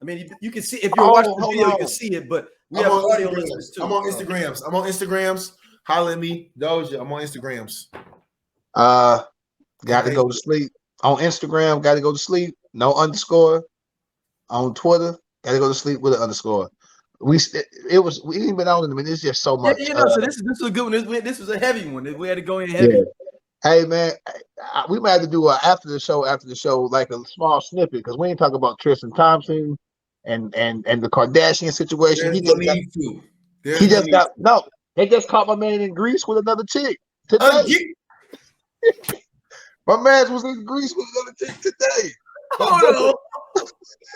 Speaker 3: I mean, you can see if you're watching the video, you can see it, but we have audio listeners too.
Speaker 4: I'm on Instagrams. Holla at me, Doja. I'm on Instagrams.
Speaker 5: Got to go to sleep on Instagram. Got to go to sleep. No underscore on Twitter. Got to go to sleep with an underscore. We ain't been on in a minute. It's just so much.
Speaker 3: So this is a good one. This was a heavy one. We had to go in heavy.
Speaker 5: Yeah. Hey man, we might have to do after the show, like a small snippet because we ain't talking about Tristan Thompson and the Kardashian situation. They just caught my man in Greece with another chick today. My man was in Greece with another chick today.
Speaker 3: Oh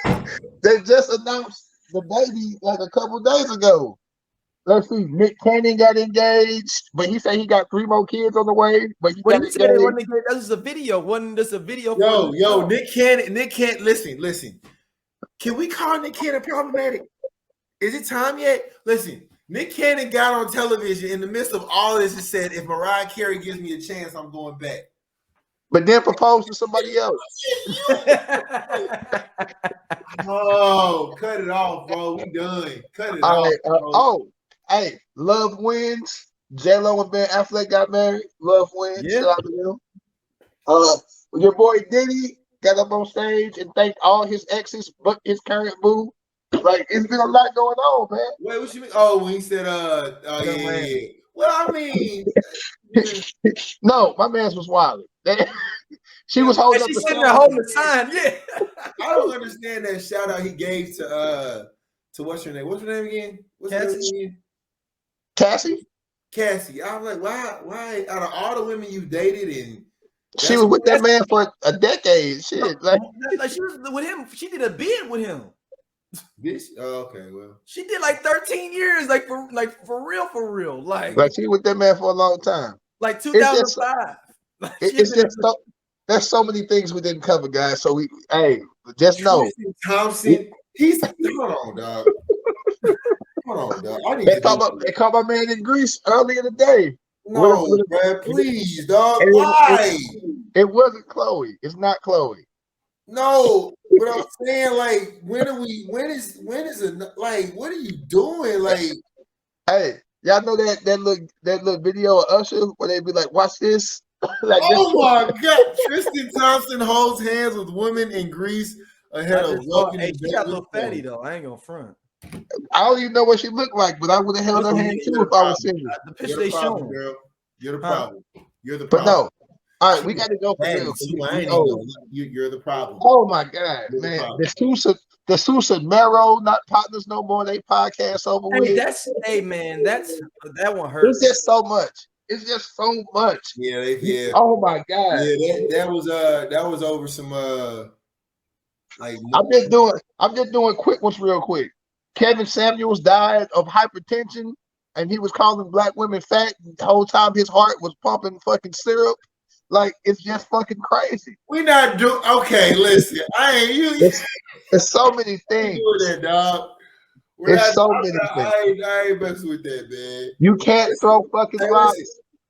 Speaker 3: no!
Speaker 5: They just announced the baby like a couple days ago. let's see. Nick Cannon got engaged, but he said he got 3 more kids on the way. But he
Speaker 3: Well,
Speaker 5: got
Speaker 3: he said it wasn't
Speaker 5: engaged.
Speaker 3: that was a video. Wasn't this a video?
Speaker 4: Yo, Nick Cannon. Listen. Can we call Nick Cannon problematic? Is it time yet? Listen, Nick Cannon got on television in the midst of all this and said, if Mariah Carey gives me a chance, I'm going back.
Speaker 5: But then proposed to somebody else.
Speaker 4: Oh, cut it off, bro. We done. Cut it
Speaker 5: All
Speaker 4: off.
Speaker 5: right. Hey, love wins. J-Lo and Ben Affleck got married. Love wins.
Speaker 3: Yeah.
Speaker 5: Shout out to them. Your boy Diddy got up on stage and thanked all his exes, but his current boo. Like, it's been a lot going on, man.
Speaker 4: Wait, what you mean? Oh, when he said, yeah. Well, I mean,
Speaker 5: No, my man's was wild. She was holding up
Speaker 3: She's
Speaker 5: the
Speaker 3: sitting there holding the sign. Yeah.
Speaker 4: I don't understand that shout out he gave to what's her name? What's her name again? What's her name again? Cassie. I was like, why out of all the women you dated and
Speaker 5: she was with that man for a decade. Shit. Like
Speaker 3: she was with him. She did a bid with him.
Speaker 4: Bitch. Oh, okay, well.
Speaker 3: She did like 13 years, for real. Like
Speaker 5: she with that man for a long time.
Speaker 3: Like 2005.
Speaker 5: There's so many things we didn't cover, guys. So just know.
Speaker 4: Tristan Thompson, hold on, dog. Hold on, dog.
Speaker 5: They caught my man in Greece earlier today.
Speaker 4: No, man, please, dog. Why?
Speaker 5: It wasn't Chloe. It's not Chloe.
Speaker 4: No, but I'm saying, like, when is it, like, what are you doing? Like,
Speaker 5: hey, y'all know that little video of Usher where they be like, watch this. Like,
Speaker 4: my God. Tristan Thompson holds hands with women in Greece ahead of walking.
Speaker 3: Hey, she got a little fatty though. I ain't gonna front.
Speaker 5: I don't even know what she looked like, but I would have held her hand too if I was single.
Speaker 3: The picture they showing,
Speaker 4: girl. You're the problem. You're the
Speaker 5: problem.
Speaker 4: But
Speaker 5: no. All right, we got to go for real.
Speaker 4: You're the problem.
Speaker 5: Oh my God, man! The Sousa Mero not partners no more. They podcast over with.
Speaker 3: That one hurts.
Speaker 5: It's just so much. It's just so much.
Speaker 4: Yeah.
Speaker 5: Oh my God.
Speaker 4: Yeah, that was over some like.
Speaker 5: I'm just doing quick ones real quick. Kevin Samuels died of hypertension, and he was calling black women fat. The whole time his heart was pumping fucking syrup. Like, it's just fucking crazy.
Speaker 4: We not doing okay. Listen, I ain't you.
Speaker 5: There's so many things.
Speaker 4: That, dog.
Speaker 5: There's so many things.
Speaker 4: I ain't messing with that, man.
Speaker 5: You can't throw fucking rocks.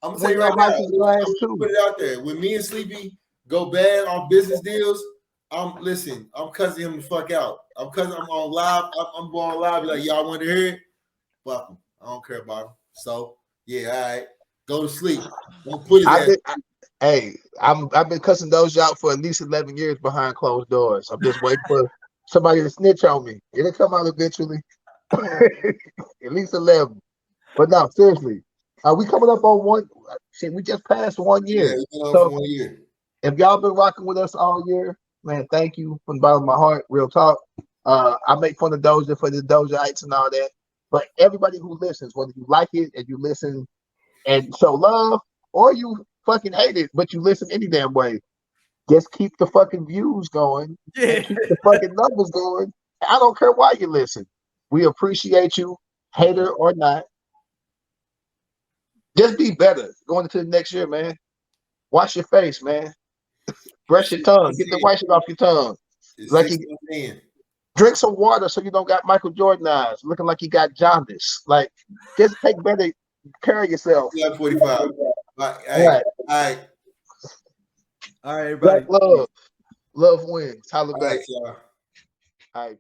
Speaker 4: I'm gonna tell you right now. I'm gonna put it out there. When me and Sleepy go bad on business deals, I'm cussing him the fuck out. I'm on live. I'm going live. Like, y'all want to hear it? Fuck him. I don't care about him. So yeah, all right. Go to sleep. Don't put it.
Speaker 5: I've been cussing those out for at least 11 years behind closed doors. I'm just waiting for somebody to snitch on me. It'll come out eventually. At least 11. But no, seriously. We coming up on one. Shit, we just passed 1 year.
Speaker 4: Yeah, so 1 year.
Speaker 5: If y'all been rocking with us all year, man, thank you from the bottom of my heart. Real talk. I make fun of Doja for the Dojaites and all that. But everybody who listens, whether you like it and you listen and show love, or you fucking hate it, but you listen any damn way, just keep the fucking views going. Yeah. Keep the fucking numbers going. I don't care why you listen. We appreciate you, hater or not. Just be better going into the next year, man. Wash your face, man. Brush your tongue. Get the white shit off your tongue. Drink some water so you don't got Michael Jordan eyes, looking like you got jaundice. Like, just take better care of yourself.
Speaker 4: Yeah, 45. All right.
Speaker 3: All right, everybody.
Speaker 5: Black love. Love wins. Holla back.
Speaker 4: All right, y'all.
Speaker 5: All right.